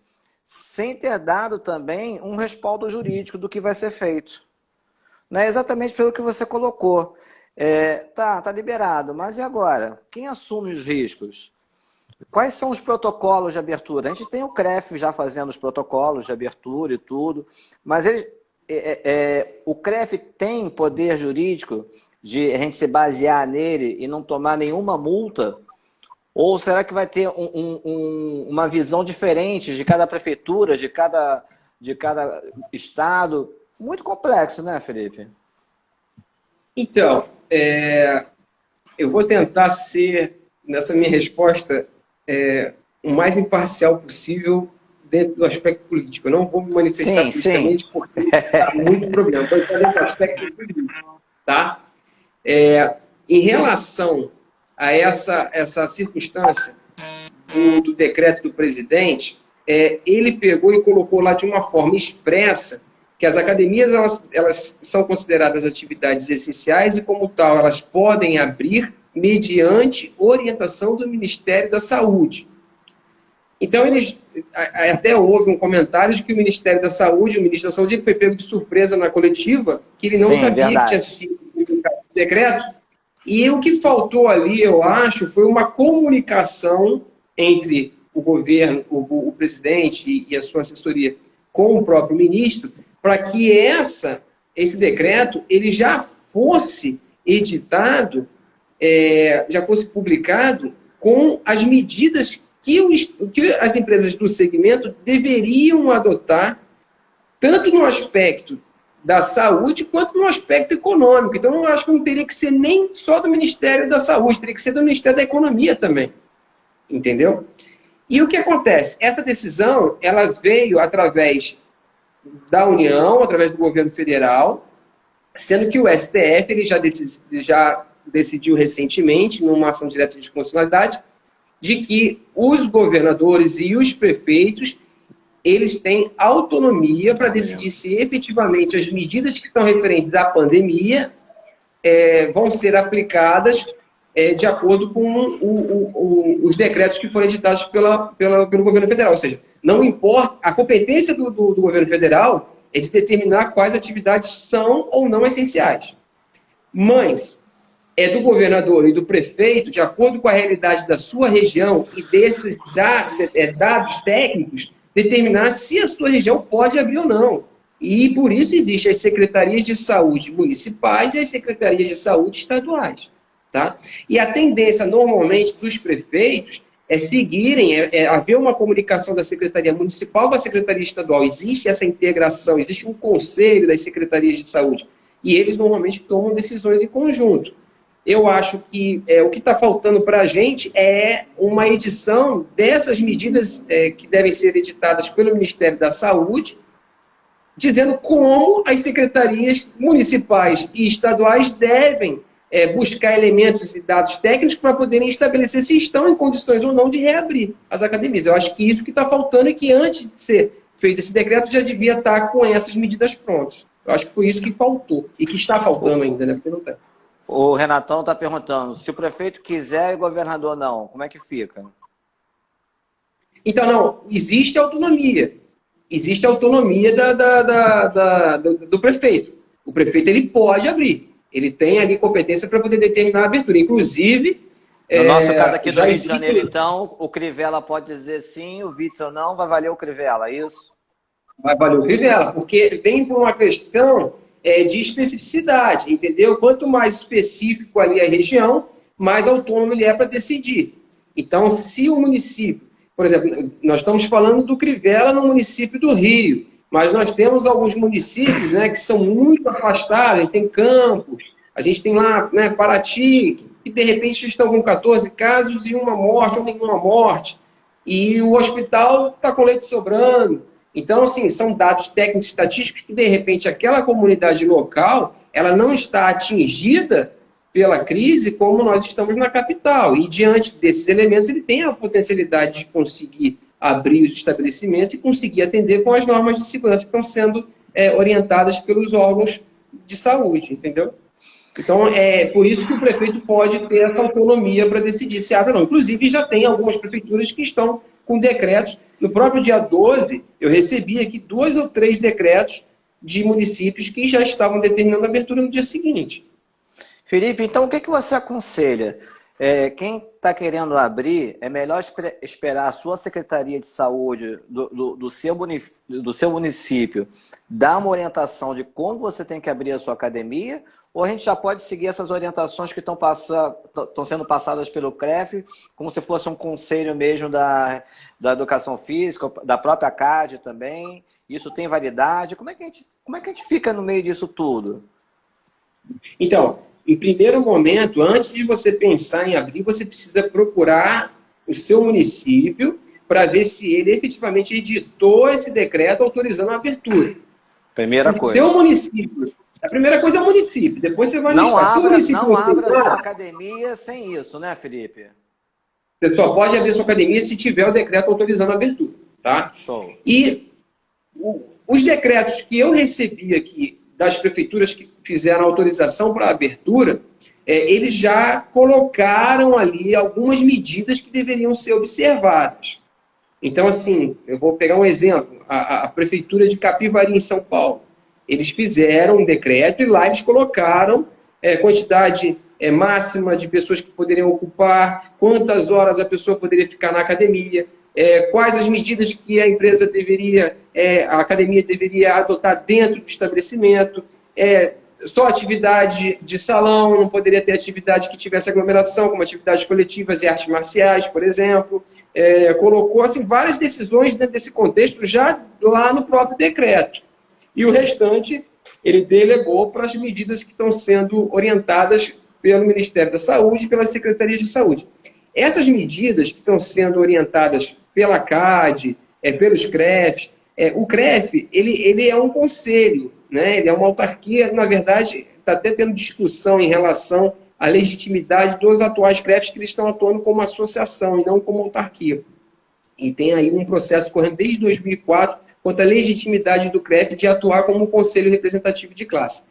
sem ter dado também um respaldo jurídico do que vai ser feito. Não é exatamente pelo que você colocou. Tá liberado, mas e agora? Quem assume os riscos? Quais são os protocolos de abertura? A gente tem o CREF já fazendo os protocolos de abertura e tudo, mas o CREF tem poder jurídico de a gente se basear nele e não tomar nenhuma multa? Ou será que vai ter uma visão diferente de cada prefeitura, de cada estado? Muito complexo, né, Felipe? Então, eu vou tentar ser, nessa minha resposta, o mais imparcial possível dentro do aspecto político. Eu não vou me manifestar politicamente porque está muito problema. Vou entrar dentro do aspecto político, tá? Em relação a essa circunstância do decreto do presidente, ele pegou e colocou lá de uma forma expressa que as academias elas são consideradas atividades essenciais e, como tal, elas podem abrir mediante orientação do Ministério da Saúde. Então, até houve um comentário de que o Ministério da Saúde, o ministro da Saúde, ele foi pego de surpresa na coletiva, que ele não sabia que tinha sido publicado o decreto. E o que faltou ali, eu acho, foi uma comunicação entre o governo, o presidente e a sua assessoria com o próprio ministro, para que esse decreto ele já fosse editado, já fosse publicado com as medidas que as empresas do segmento deveriam adotar, tanto no aspecto da saúde quanto no aspecto econômico. Então, eu acho que não teria que ser nem só do Ministério da Saúde, teria que ser do Ministério da Economia também. Entendeu? E o que acontece? Essa decisão ela veio através da União, através do governo federal, sendo que o STF ele já decidiu recentemente, numa ação direta de constitucionalidade, de que os governadores e os prefeitos eles têm autonomia para decidir se efetivamente as medidas que são referentes à pandemia vão ser aplicadas de acordo com os decretos que foram editados pelo governo federal. Ou seja, não importa, a competência do governo federal é de determinar quais atividades são ou não essenciais. Mas é do governador e do prefeito, de acordo com a realidade da sua região e desses dados técnicos, determinar se a sua região pode abrir ou não. E por isso existem as secretarias de saúde municipais e as secretarias de saúde estaduais. Tá? E a tendência, normalmente, dos prefeitos seguirem, haver uma comunicação da Secretaria Municipal com a Secretaria Estadual. Existe essa integração, existe um conselho das secretarias de saúde, e eles normalmente tomam decisões em conjunto. Eu acho que o que está faltando para a gente é uma edição dessas medidas que devem ser editadas pelo Ministério da Saúde, dizendo como as secretarias municipais e estaduais devem buscar elementos e dados técnicos para poderem estabelecer se estão em condições ou não de reabrir as academias. Eu acho que isso que está faltando é que antes de ser feito esse decreto já devia estar com essas medidas prontas. Eu acho que foi isso que faltou e que está faltando ainda, né? Porque não tem. O Renatão está perguntando, se o prefeito quiser e o governador não, como é que fica? Então, não, existe autonomia. Existe autonomia do prefeito. O prefeito ele pode abrir. Ele tem ali competência para poder determinar a abertura. Inclusive... No nosso caso aqui do Rio de Janeiro, então, o Crivella pode dizer sim, o Witzel não, vai valer o Crivella, é isso? Vai valer o Crivella, porque vem por uma questão de especificidade, entendeu? Quanto mais específico ali a região, mais autônomo ele é para decidir. Então, se o município, por exemplo, nós estamos falando do Crivella no município do Rio, mas nós temos alguns municípios, né, que são muito afastados, a gente tem Campos, a gente tem lá, né, Paraty, que de repente estão com 14 casos e uma morte ou nenhuma morte, e o hospital está com leite sobrando. Então, assim, são dados técnicos estatísticos que, de repente, aquela comunidade local, ela não está atingida pela crise como nós estamos na capital. E, diante desses elementos, ele tem a potencialidade de conseguir abrir o estabelecimento e conseguir atender com as normas de segurança que estão sendo orientadas pelos órgãos de saúde, entendeu? Então, é por isso que o prefeito pode ter essa autonomia para decidir se abre ou não. Inclusive, já tem algumas prefeituras que estão com decretos. No próprio dia 12, eu recebi aqui 2 ou 3 decretos de municípios que já estavam determinando a abertura no dia seguinte. Felipe, então o que você aconselha? Quem está querendo abrir, é melhor esperar a sua Secretaria de Saúde do seu município dar uma orientação de como você tem que abrir a sua academia, ou a gente já pode seguir essas orientações que estão sendo passadas pelo CREF, como se fosse um conselho mesmo da Educação Física, da própria CAD também? Isso tem validade? Como é que a gente fica no meio disso tudo? Então, em primeiro momento, antes de você pensar em abrir, você precisa procurar o seu município para ver se ele efetivamente editou esse decreto autorizando a abertura. Primeira coisa. Seu município. A primeira coisa é o município, depois você vai não abra sua academia sem isso, né, Felipe? Você só pode abrir sua academia se tiver o decreto autorizando a abertura, tá? Show. E os decretos que eu recebi aqui das prefeituras que fizeram autorização para a abertura, eles já colocaram ali algumas medidas que deveriam ser observadas. Então, assim, eu vou pegar um exemplo. A prefeitura de Capivari, em São Paulo, eles fizeram um decreto e lá eles colocaram quantidade máxima de pessoas que poderiam ocupar, quantas horas a pessoa poderia ficar na academia, quais as medidas que a empresa deveria, a academia deveria adotar dentro do estabelecimento, só atividade de salão, não poderia ter atividade que tivesse aglomeração, como atividades coletivas e artes marciais, por exemplo. Colocou assim, várias decisões dentro desse contexto já lá no próprio decreto. E o restante ele delegou para as medidas que estão sendo orientadas pelo Ministério da Saúde e pelas Secretarias de Saúde. Essas medidas que estão sendo orientadas pela CAD, pelos CREFs, o CREF ele é um conselho, né? Ele é uma autarquia, na verdade, está até tendo discussão em relação à legitimidade dos atuais CREFs que eles estão atuando como associação e não como autarquia. E tem aí um processo correndo desde 2004 quanto à legitimidade do CREF de atuar como conselho representativo de classe.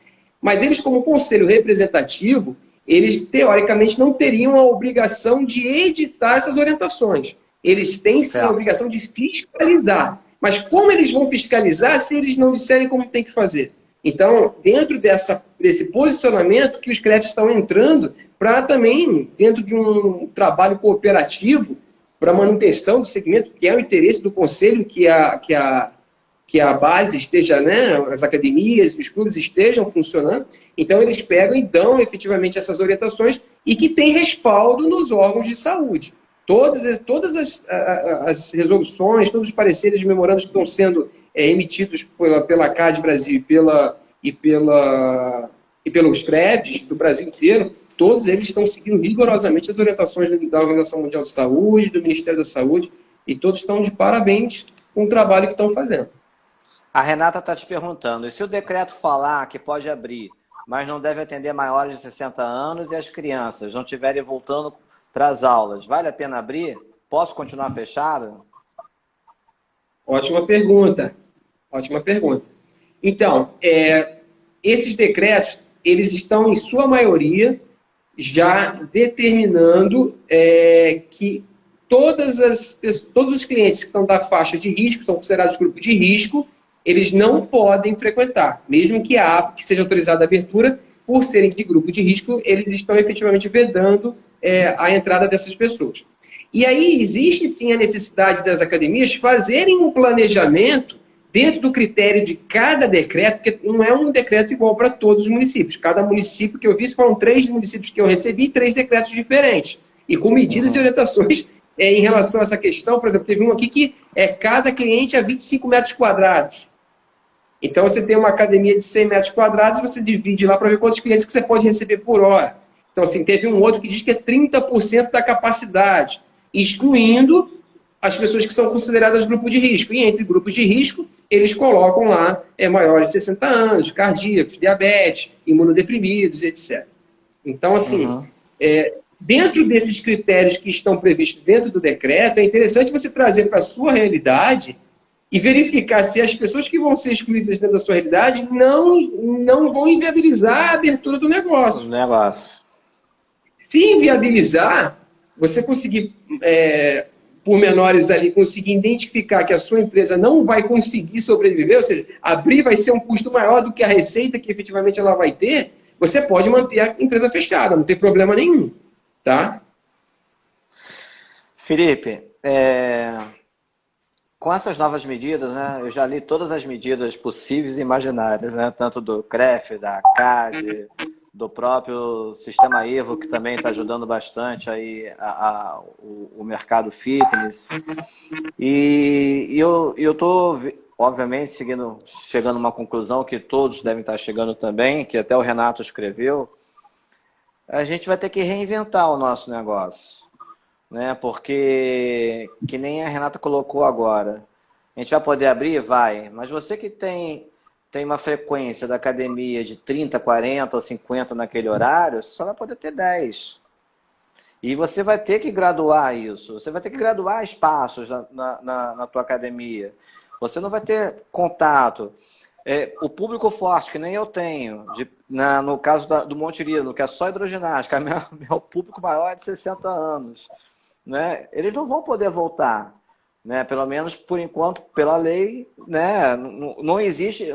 Mas eles, como conselho representativo, eles, teoricamente, não teriam a obrigação de editar essas orientações. Eles têm, sim, a obrigação de fiscalizar. Mas como eles vão fiscalizar se eles não disserem como tem que fazer? Então, dentro desse posicionamento que os CREFs estão entrando, para também, dentro de um trabalho cooperativo, para a manutenção do segmento, que é o interesse do conselho, que a base esteja, né, as academias, os clubes estejam funcionando. Então, eles pegam e dão efetivamente essas orientações e que tem respaldo nos órgãos de saúde. Todas as resoluções, todos os pareceres e memorandos que estão sendo emitidos pela CAD Brasil e pelos CREVs do Brasil inteiro, todos eles estão seguindo rigorosamente as orientações da Organização Mundial de Saúde, do Ministério da Saúde, e todos estão de parabéns com o trabalho que estão fazendo. A Renata está te perguntando, e se o decreto falar que pode abrir, mas não deve atender maiores de 60 anos e as crianças não estiverem voltando para as aulas, vale a pena abrir? Posso continuar fechado? Ótima pergunta. Ótima pergunta. Então, esses decretos, eles estão, em sua maioria, já determinando que todos os clientes que estão da faixa de risco, são considerados grupo de risco, eles não podem frequentar. Mesmo que seja autorizada a abertura, por serem de grupo de risco, eles estão efetivamente vedando a entrada dessas pessoas. E aí existe sim a necessidade das academias fazerem um planejamento dentro do critério de cada decreto, porque não é um decreto igual para todos os municípios. Cada município que eu vi, foram 3 municípios que eu recebi, 3 decretos diferentes. E com medidas e orientações em relação a essa questão. Por exemplo, teve um aqui que cada cliente a 25 metros quadrados. Então você tem uma academia de 100 metros quadrados, você divide lá para ver quantos clientes que você pode receber por hora. Então, assim, teve um outro que diz que é 30% da capacidade, excluindo as pessoas que são consideradas grupo de risco. E entre grupos de risco, eles colocam lá maiores de 60 anos, cardíacos, diabetes, imunodeprimidos, etc. Então, assim, dentro desses critérios que estão previstos dentro do decreto, é interessante você trazer para a sua realidade e verificar se as pessoas que vão ser excluídas dentro da sua realidade não vão inviabilizar a abertura do negócio. Se inviabilizar, você conseguir, por menores ali, conseguir identificar que a sua empresa não vai conseguir sobreviver, ou seja, abrir vai ser um custo maior do que a receita que efetivamente ela vai ter, você pode manter a empresa fechada, não tem problema nenhum. Tá? Felipe, com essas novas medidas, né, eu já li todas as medidas possíveis e imaginárias, né, tanto do CREF, da CAD, do próprio Sistema Evo, que também está ajudando bastante aí o mercado fitness. E eu estou, obviamente, chegando a uma conclusão que todos devem estar chegando também, que até o Renato escreveu. A gente vai ter que reinventar o nosso negócio, né? Porque, que nem a Renata colocou agora, a gente vai poder abrir? Vai. Mas você que tem uma frequência da academia de 30, 40 ou 50 naquele horário, você só vai poder ter 10. E você vai ter que graduar isso. Você vai ter que graduar espaços na tua academia. Você não vai ter contato. O público forte, que nem eu tenho, no caso do Montirino, que é só hidroginástica, meu público maior é de 60 anos. Né? Eles não vão poder voltar. Né? Pelo menos, por enquanto, pela lei, né? Não existe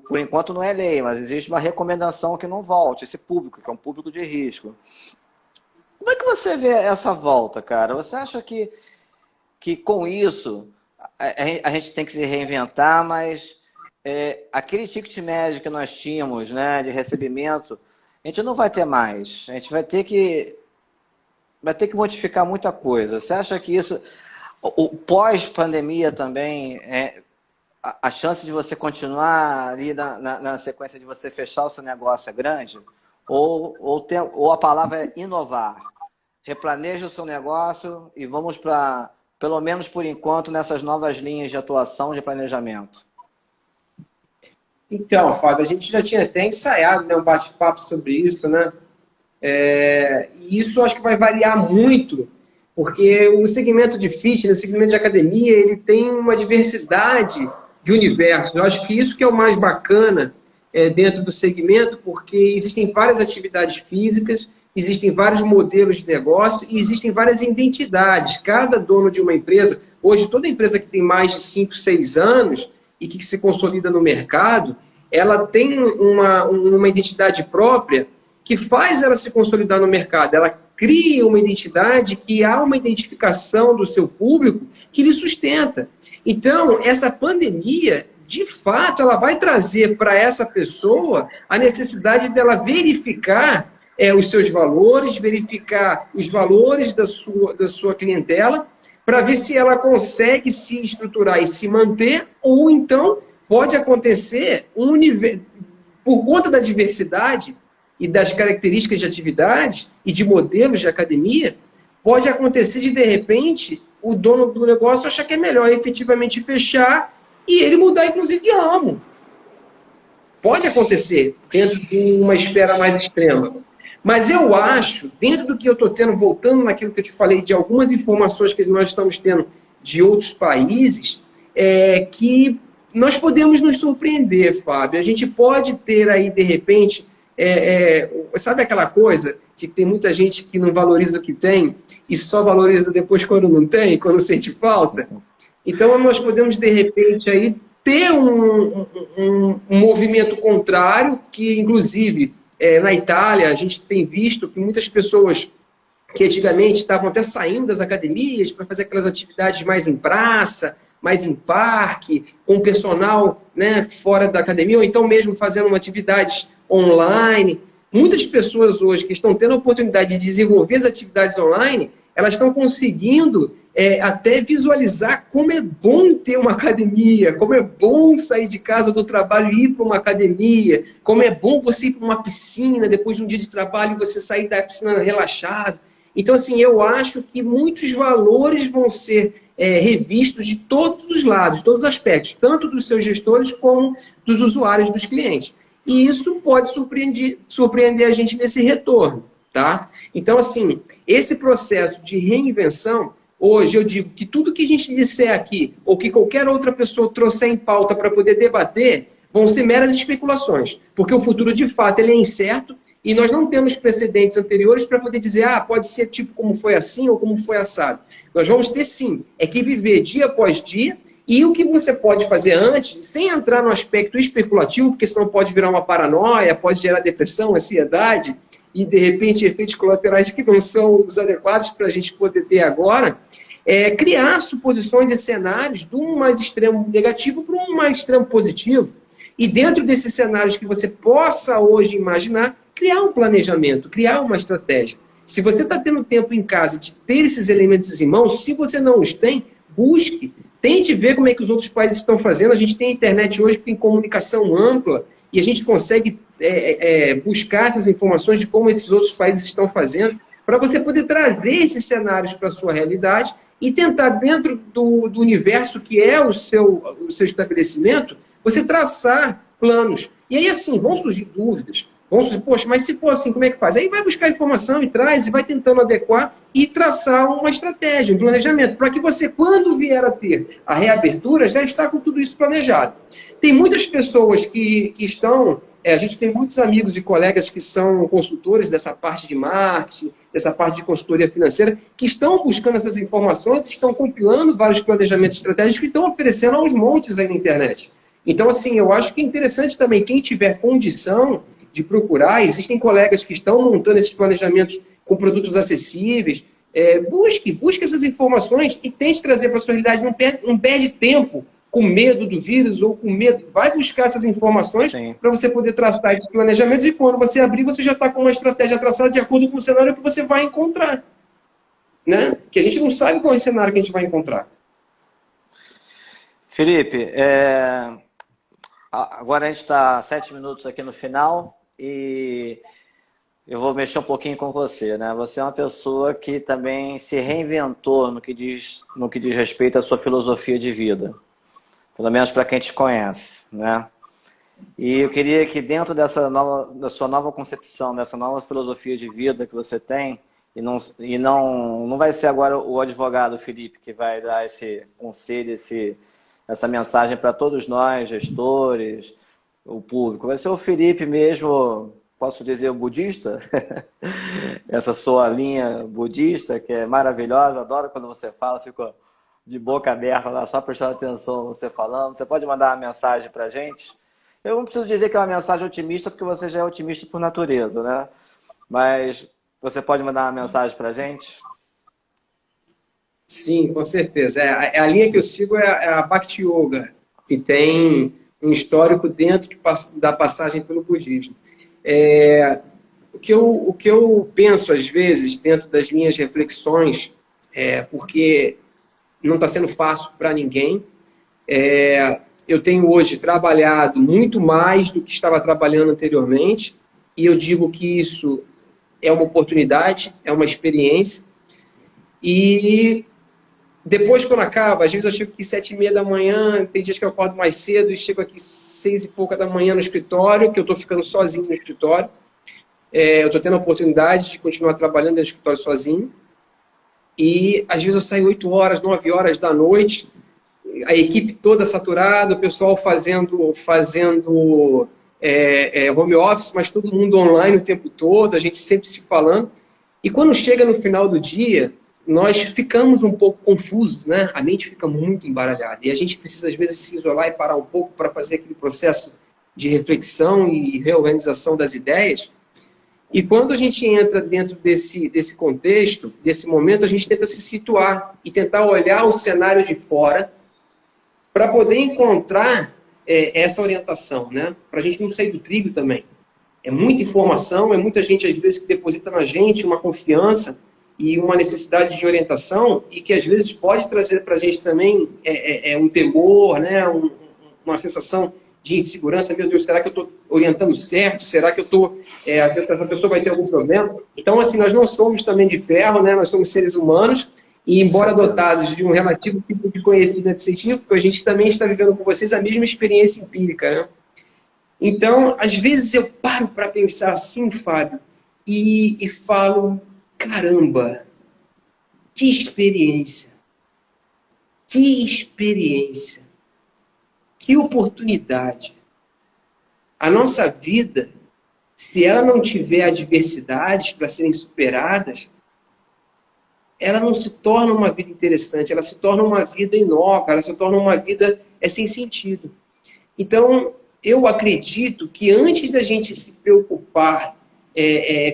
por enquanto não é lei, mas existe uma recomendação que não volte esse público, que é um público de risco. Como é que você vê essa volta, cara? Você acha que com isso a gente tem que se reinventar, mas aquele ticket médio que nós tínhamos, né, de recebimento, a gente não vai ter mais. A gente vai ter que modificar muita coisa. Você acha que isso, o pós-pandemia também, a chance de você continuar ali na sequência de você fechar o seu negócio é grande? Ou a palavra é inovar? Replaneja o seu negócio e vamos para, pelo menos por enquanto, nessas novas linhas de atuação de planejamento. Então, Fábio, a gente já tinha até ensaiado, né, um bate-papo sobre isso, né? E isso acho que vai variar muito, porque o segmento de fitness, o segmento de academia, ele tem uma diversidade de universos. Eu acho que isso que é o mais bacana dentro do segmento, porque existem várias atividades físicas, existem vários modelos de negócio e existem várias identidades. Cada dono de uma empresa, hoje toda empresa que tem mais de 5, 6 anos e que se consolida no mercado, ela tem uma identidade própria que faz ela se consolidar no mercado. Ela cria uma identidade que há uma identificação do seu público que lhe sustenta. Então, essa pandemia, de fato, ela vai trazer para essa pessoa a necessidade dela verificar os seus valores, verificar os valores da sua clientela, para ver se ela consegue se estruturar e se manter, ou então pode acontecer por conta da diversidade e das características de atividades e de modelos de academia, pode acontecer de repente, o dono do negócio achar que é melhor efetivamente fechar e ele mudar, inclusive, de ramo. Pode acontecer dentro de uma esfera mais extrema. Mas eu acho, dentro do que eu estou tendo, voltando naquilo que eu te falei, de algumas informações que nós estamos tendo de outros países, que nós podemos nos surpreender, Fábio. A gente pode ter aí, de repente, sabe aquela coisa de que tem muita gente que não valoriza o que tem e só valoriza depois quando não tem, quando sente falta? Então, nós podemos, de repente, aí, ter um movimento contrário, que, inclusive, na Itália, a gente tem visto que muitas pessoas que antigamente estavam até saindo das academias para fazer aquelas atividades mais em praça, mais em parque, com personal, né, fora da academia, ou então mesmo fazendo atividades online. Muitas pessoas hoje que estão tendo a oportunidade de desenvolver as atividades online, elas estão conseguindo até visualizar como é bom ter uma academia, como é bom sair de casa do trabalho e ir para uma academia, como é bom você ir para uma piscina, depois de um dia de trabalho você sair da piscina relaxado. Então, assim, eu acho que muitos valores vão ser revistos de todos os lados, de todos os aspectos, tanto dos seus gestores como dos usuários, dos clientes. E isso pode surpreender a gente nesse retorno, tá? Então, assim, esse processo de reinvenção, hoje eu digo que tudo que a gente disser aqui, ou que qualquer outra pessoa trouxer em pauta para poder debater, vão ser meras especulações, porque o futuro, de fato, ele é incerto, e nós não temos precedentes anteriores para poder dizer, pode ser tipo como foi assim ou como foi assado. Nós vamos ter, sim, que viver dia após dia, e o que você pode fazer antes, sem entrar no aspecto especulativo, porque senão pode virar uma paranoia, pode gerar depressão, ansiedade, e, de repente, efeitos colaterais que não são os adequados para a gente poder ter agora, criar suposições e cenários de um mais extremo negativo para um mais extremo positivo. E dentro desses cenários que você possa hoje imaginar, criar um planejamento, criar uma estratégia. Se você está tendo tempo em casa de ter esses elementos em mãos, se você não os tem, busque. Tente ver como é que os outros países estão fazendo. A gente tem internet hoje que tem comunicação ampla e a gente consegue buscar essas informações de como esses outros países estão fazendo para você poder trazer esses cenários para a sua realidade e tentar, dentro do universo que é o seu estabelecimento, você traçar planos. E aí, assim, vão surgir dúvidas. Vão surgir, poxa, mas se for assim, como é que faz? Aí vai buscar informação e traz, e vai tentando adequar e traçar uma estratégia, um planejamento, para que você, quando vier a ter a reabertura, já está com tudo isso planejado. Tem muitas pessoas que estão... a gente tem muitos amigos e colegas que são consultores dessa parte de marketing, dessa parte de consultoria financeira, que estão buscando essas informações, estão compilando vários planejamentos estratégicos e estão oferecendo aos montes aí na internet. Então, assim, eu acho que é interessante também, quem tiver condição de procurar, existem colegas que estão montando esses planejamentos com produtos acessíveis, busque essas informações e tente trazer para a sua realidade, não perde tempo com medo do vírus ou com medo, vai buscar essas informações para você poder traçar esses planejamentos e quando você abrir, você já está com uma estratégia traçada de acordo com o cenário que você vai encontrar. Né? Que a gente não sabe qual é o cenário que a gente vai encontrar. Felipe, agora a gente está 7 minutos aqui no final e eu vou mexer um pouquinho com você, né? Você é uma pessoa que também se reinventou no que diz respeito à sua filosofia de vida. Pelo menos para quem te conhece, né? E eu queria que dentro da sua nova concepção, dessa nova filosofia de vida que você tem, e não vai ser agora o advogado Felipe que vai dar esse conselho, essa mensagem para todos nós, gestores, o público. Vai ser o Felipe mesmo, posso dizer, o budista? Essa sua linha budista, que é maravilhosa, adoro quando você fala, fico de boca aberta lá, só prestando atenção você falando. Você pode mandar uma mensagem para a gente? Eu não preciso dizer que é uma mensagem otimista, porque você já é otimista por natureza, né? Mas você pode mandar uma mensagem para a gente? Sim, com certeza. A linha que eu sigo é a Bhakti Yoga, que tem um histórico dentro da passagem pelo budismo. o que eu penso, às vezes, dentro das minhas reflexões, porque não está sendo fácil para ninguém. Eu tenho hoje trabalhado muito mais do que estava trabalhando anteriormente, e eu digo que isso é uma oportunidade, é uma experiência, e depois, quando acaba, às vezes eu chego aqui 7h30 da manhã, tem dias que eu acordo mais cedo e chego aqui 6 e pouca da manhã no escritório, que eu estou ficando sozinho no escritório. Eu estou tendo a oportunidade de continuar trabalhando no escritório sozinho. E às vezes eu saio 8 horas, 9 horas da noite, a equipe toda saturada, o pessoal fazendo home office, mas todo mundo online o tempo todo, a gente sempre se falando. E quando chega no final do dia, nós ficamos um pouco confusos, né? A mente fica muito embaralhada. E a gente precisa, às vezes, se isolar e parar um pouco para fazer aquele processo de reflexão e reorganização das ideias. E quando a gente entra dentro desse contexto, desse momento, a gente tenta se situar e tentar olhar o cenário de fora para poder encontrar essa orientação, né? Para a gente não sair do trilho também. É muita informação, é muita gente, às vezes, que deposita na gente uma confiança e uma necessidade de orientação e que, às vezes, pode trazer para a gente também um temor, né? Uma sensação de insegurança. Meu Deus, será que eu estou orientando certo? Será que essa pessoa vai ter algum problema? Então, assim, nós não somos também de ferro, né? Nós somos seres humanos e, embora dotados de um relativo tipo de conhecimento científico, a gente também está vivendo com vocês a mesma experiência empírica, né? Então, às vezes eu paro para pensar assim, Fábio, e falo, caramba, que experiência, que oportunidade. A nossa vida, se ela não tiver adversidades para serem superadas, ela não se torna uma vida interessante, ela se torna uma vida inócua, ela se torna uma vida sem sentido. Então, eu acredito que antes da gente se preocupar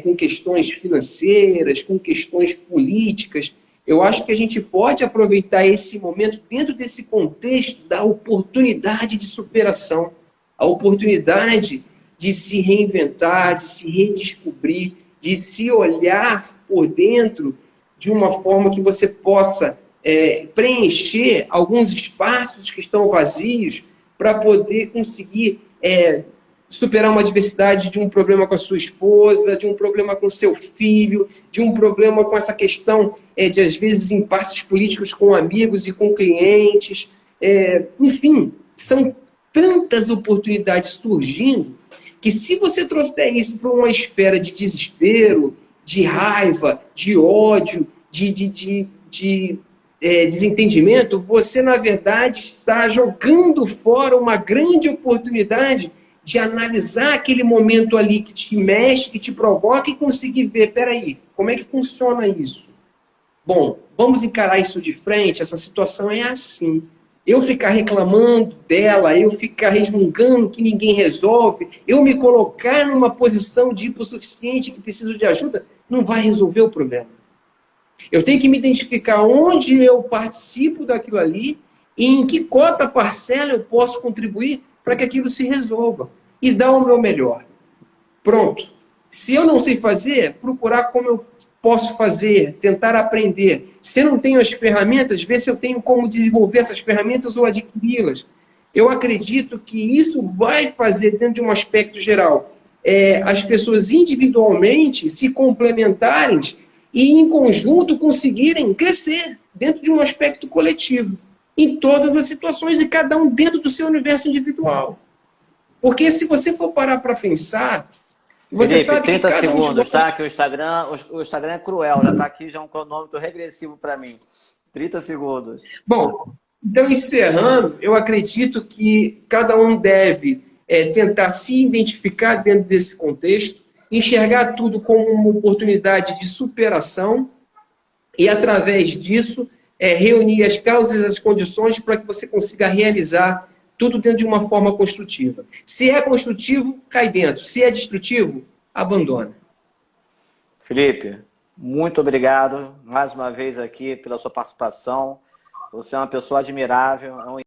com questões financeiras, com questões políticas, eu acho que a gente pode aproveitar esse momento dentro desse contexto da oportunidade de superação, a oportunidade de se reinventar, de se redescobrir, de se olhar por dentro de uma forma que você possa preencher alguns espaços que estão vazios para poder conseguir superar uma adversidade de um problema com a sua esposa, de um problema com o seu filho, de um problema com essa questão de, às vezes, impasses políticos com amigos e com clientes. Enfim, são tantas oportunidades surgindo que, se você trouxer isso para uma esfera de desespero, de raiva, de ódio, de desentendimento, você, na verdade, está jogando fora uma grande oportunidade de analisar aquele momento ali que te mexe, que te provoca e conseguir ver, peraí, como é que funciona isso? Bom, vamos encarar isso de frente, essa situação é assim. Eu ficar reclamando dela, eu ficar resmungando que ninguém resolve, eu me colocar numa posição de hipossuficiente que preciso de ajuda, não vai resolver o problema. Eu tenho que me identificar onde eu participo daquilo ali e em que cota, parcela eu posso contribuir para que aquilo se resolva. E dar o meu melhor. Pronto. Se eu não sei fazer, procurar como eu posso fazer, tentar aprender. Se eu não tenho as ferramentas, ver se eu tenho como desenvolver essas ferramentas ou adquiri-las. Eu acredito que isso vai fazer, dentro de um aspecto geral, as pessoas individualmente se complementarem e, em conjunto, conseguirem crescer dentro de um aspecto coletivo, em todas as situações e cada um dentro do seu universo individual. Porque, se você for parar para pensar, você Felipe, sabe 30 que cada um de segundos, nós... tá? Que o Instagram é cruel, já está aqui já um cronômetro regressivo para mim. 30 segundos. Bom, então, encerrando, eu acredito que cada um deve tentar se identificar dentro desse contexto, enxergar tudo como uma oportunidade de superação e, através disso, reunir as causas e as condições para que você consiga realizar tudo dentro de uma forma construtiva. Se é construtivo, cai dentro. Se é destrutivo, abandona. Felipe, muito obrigado mais uma vez aqui pela sua participação. Você é uma pessoa admirável, é um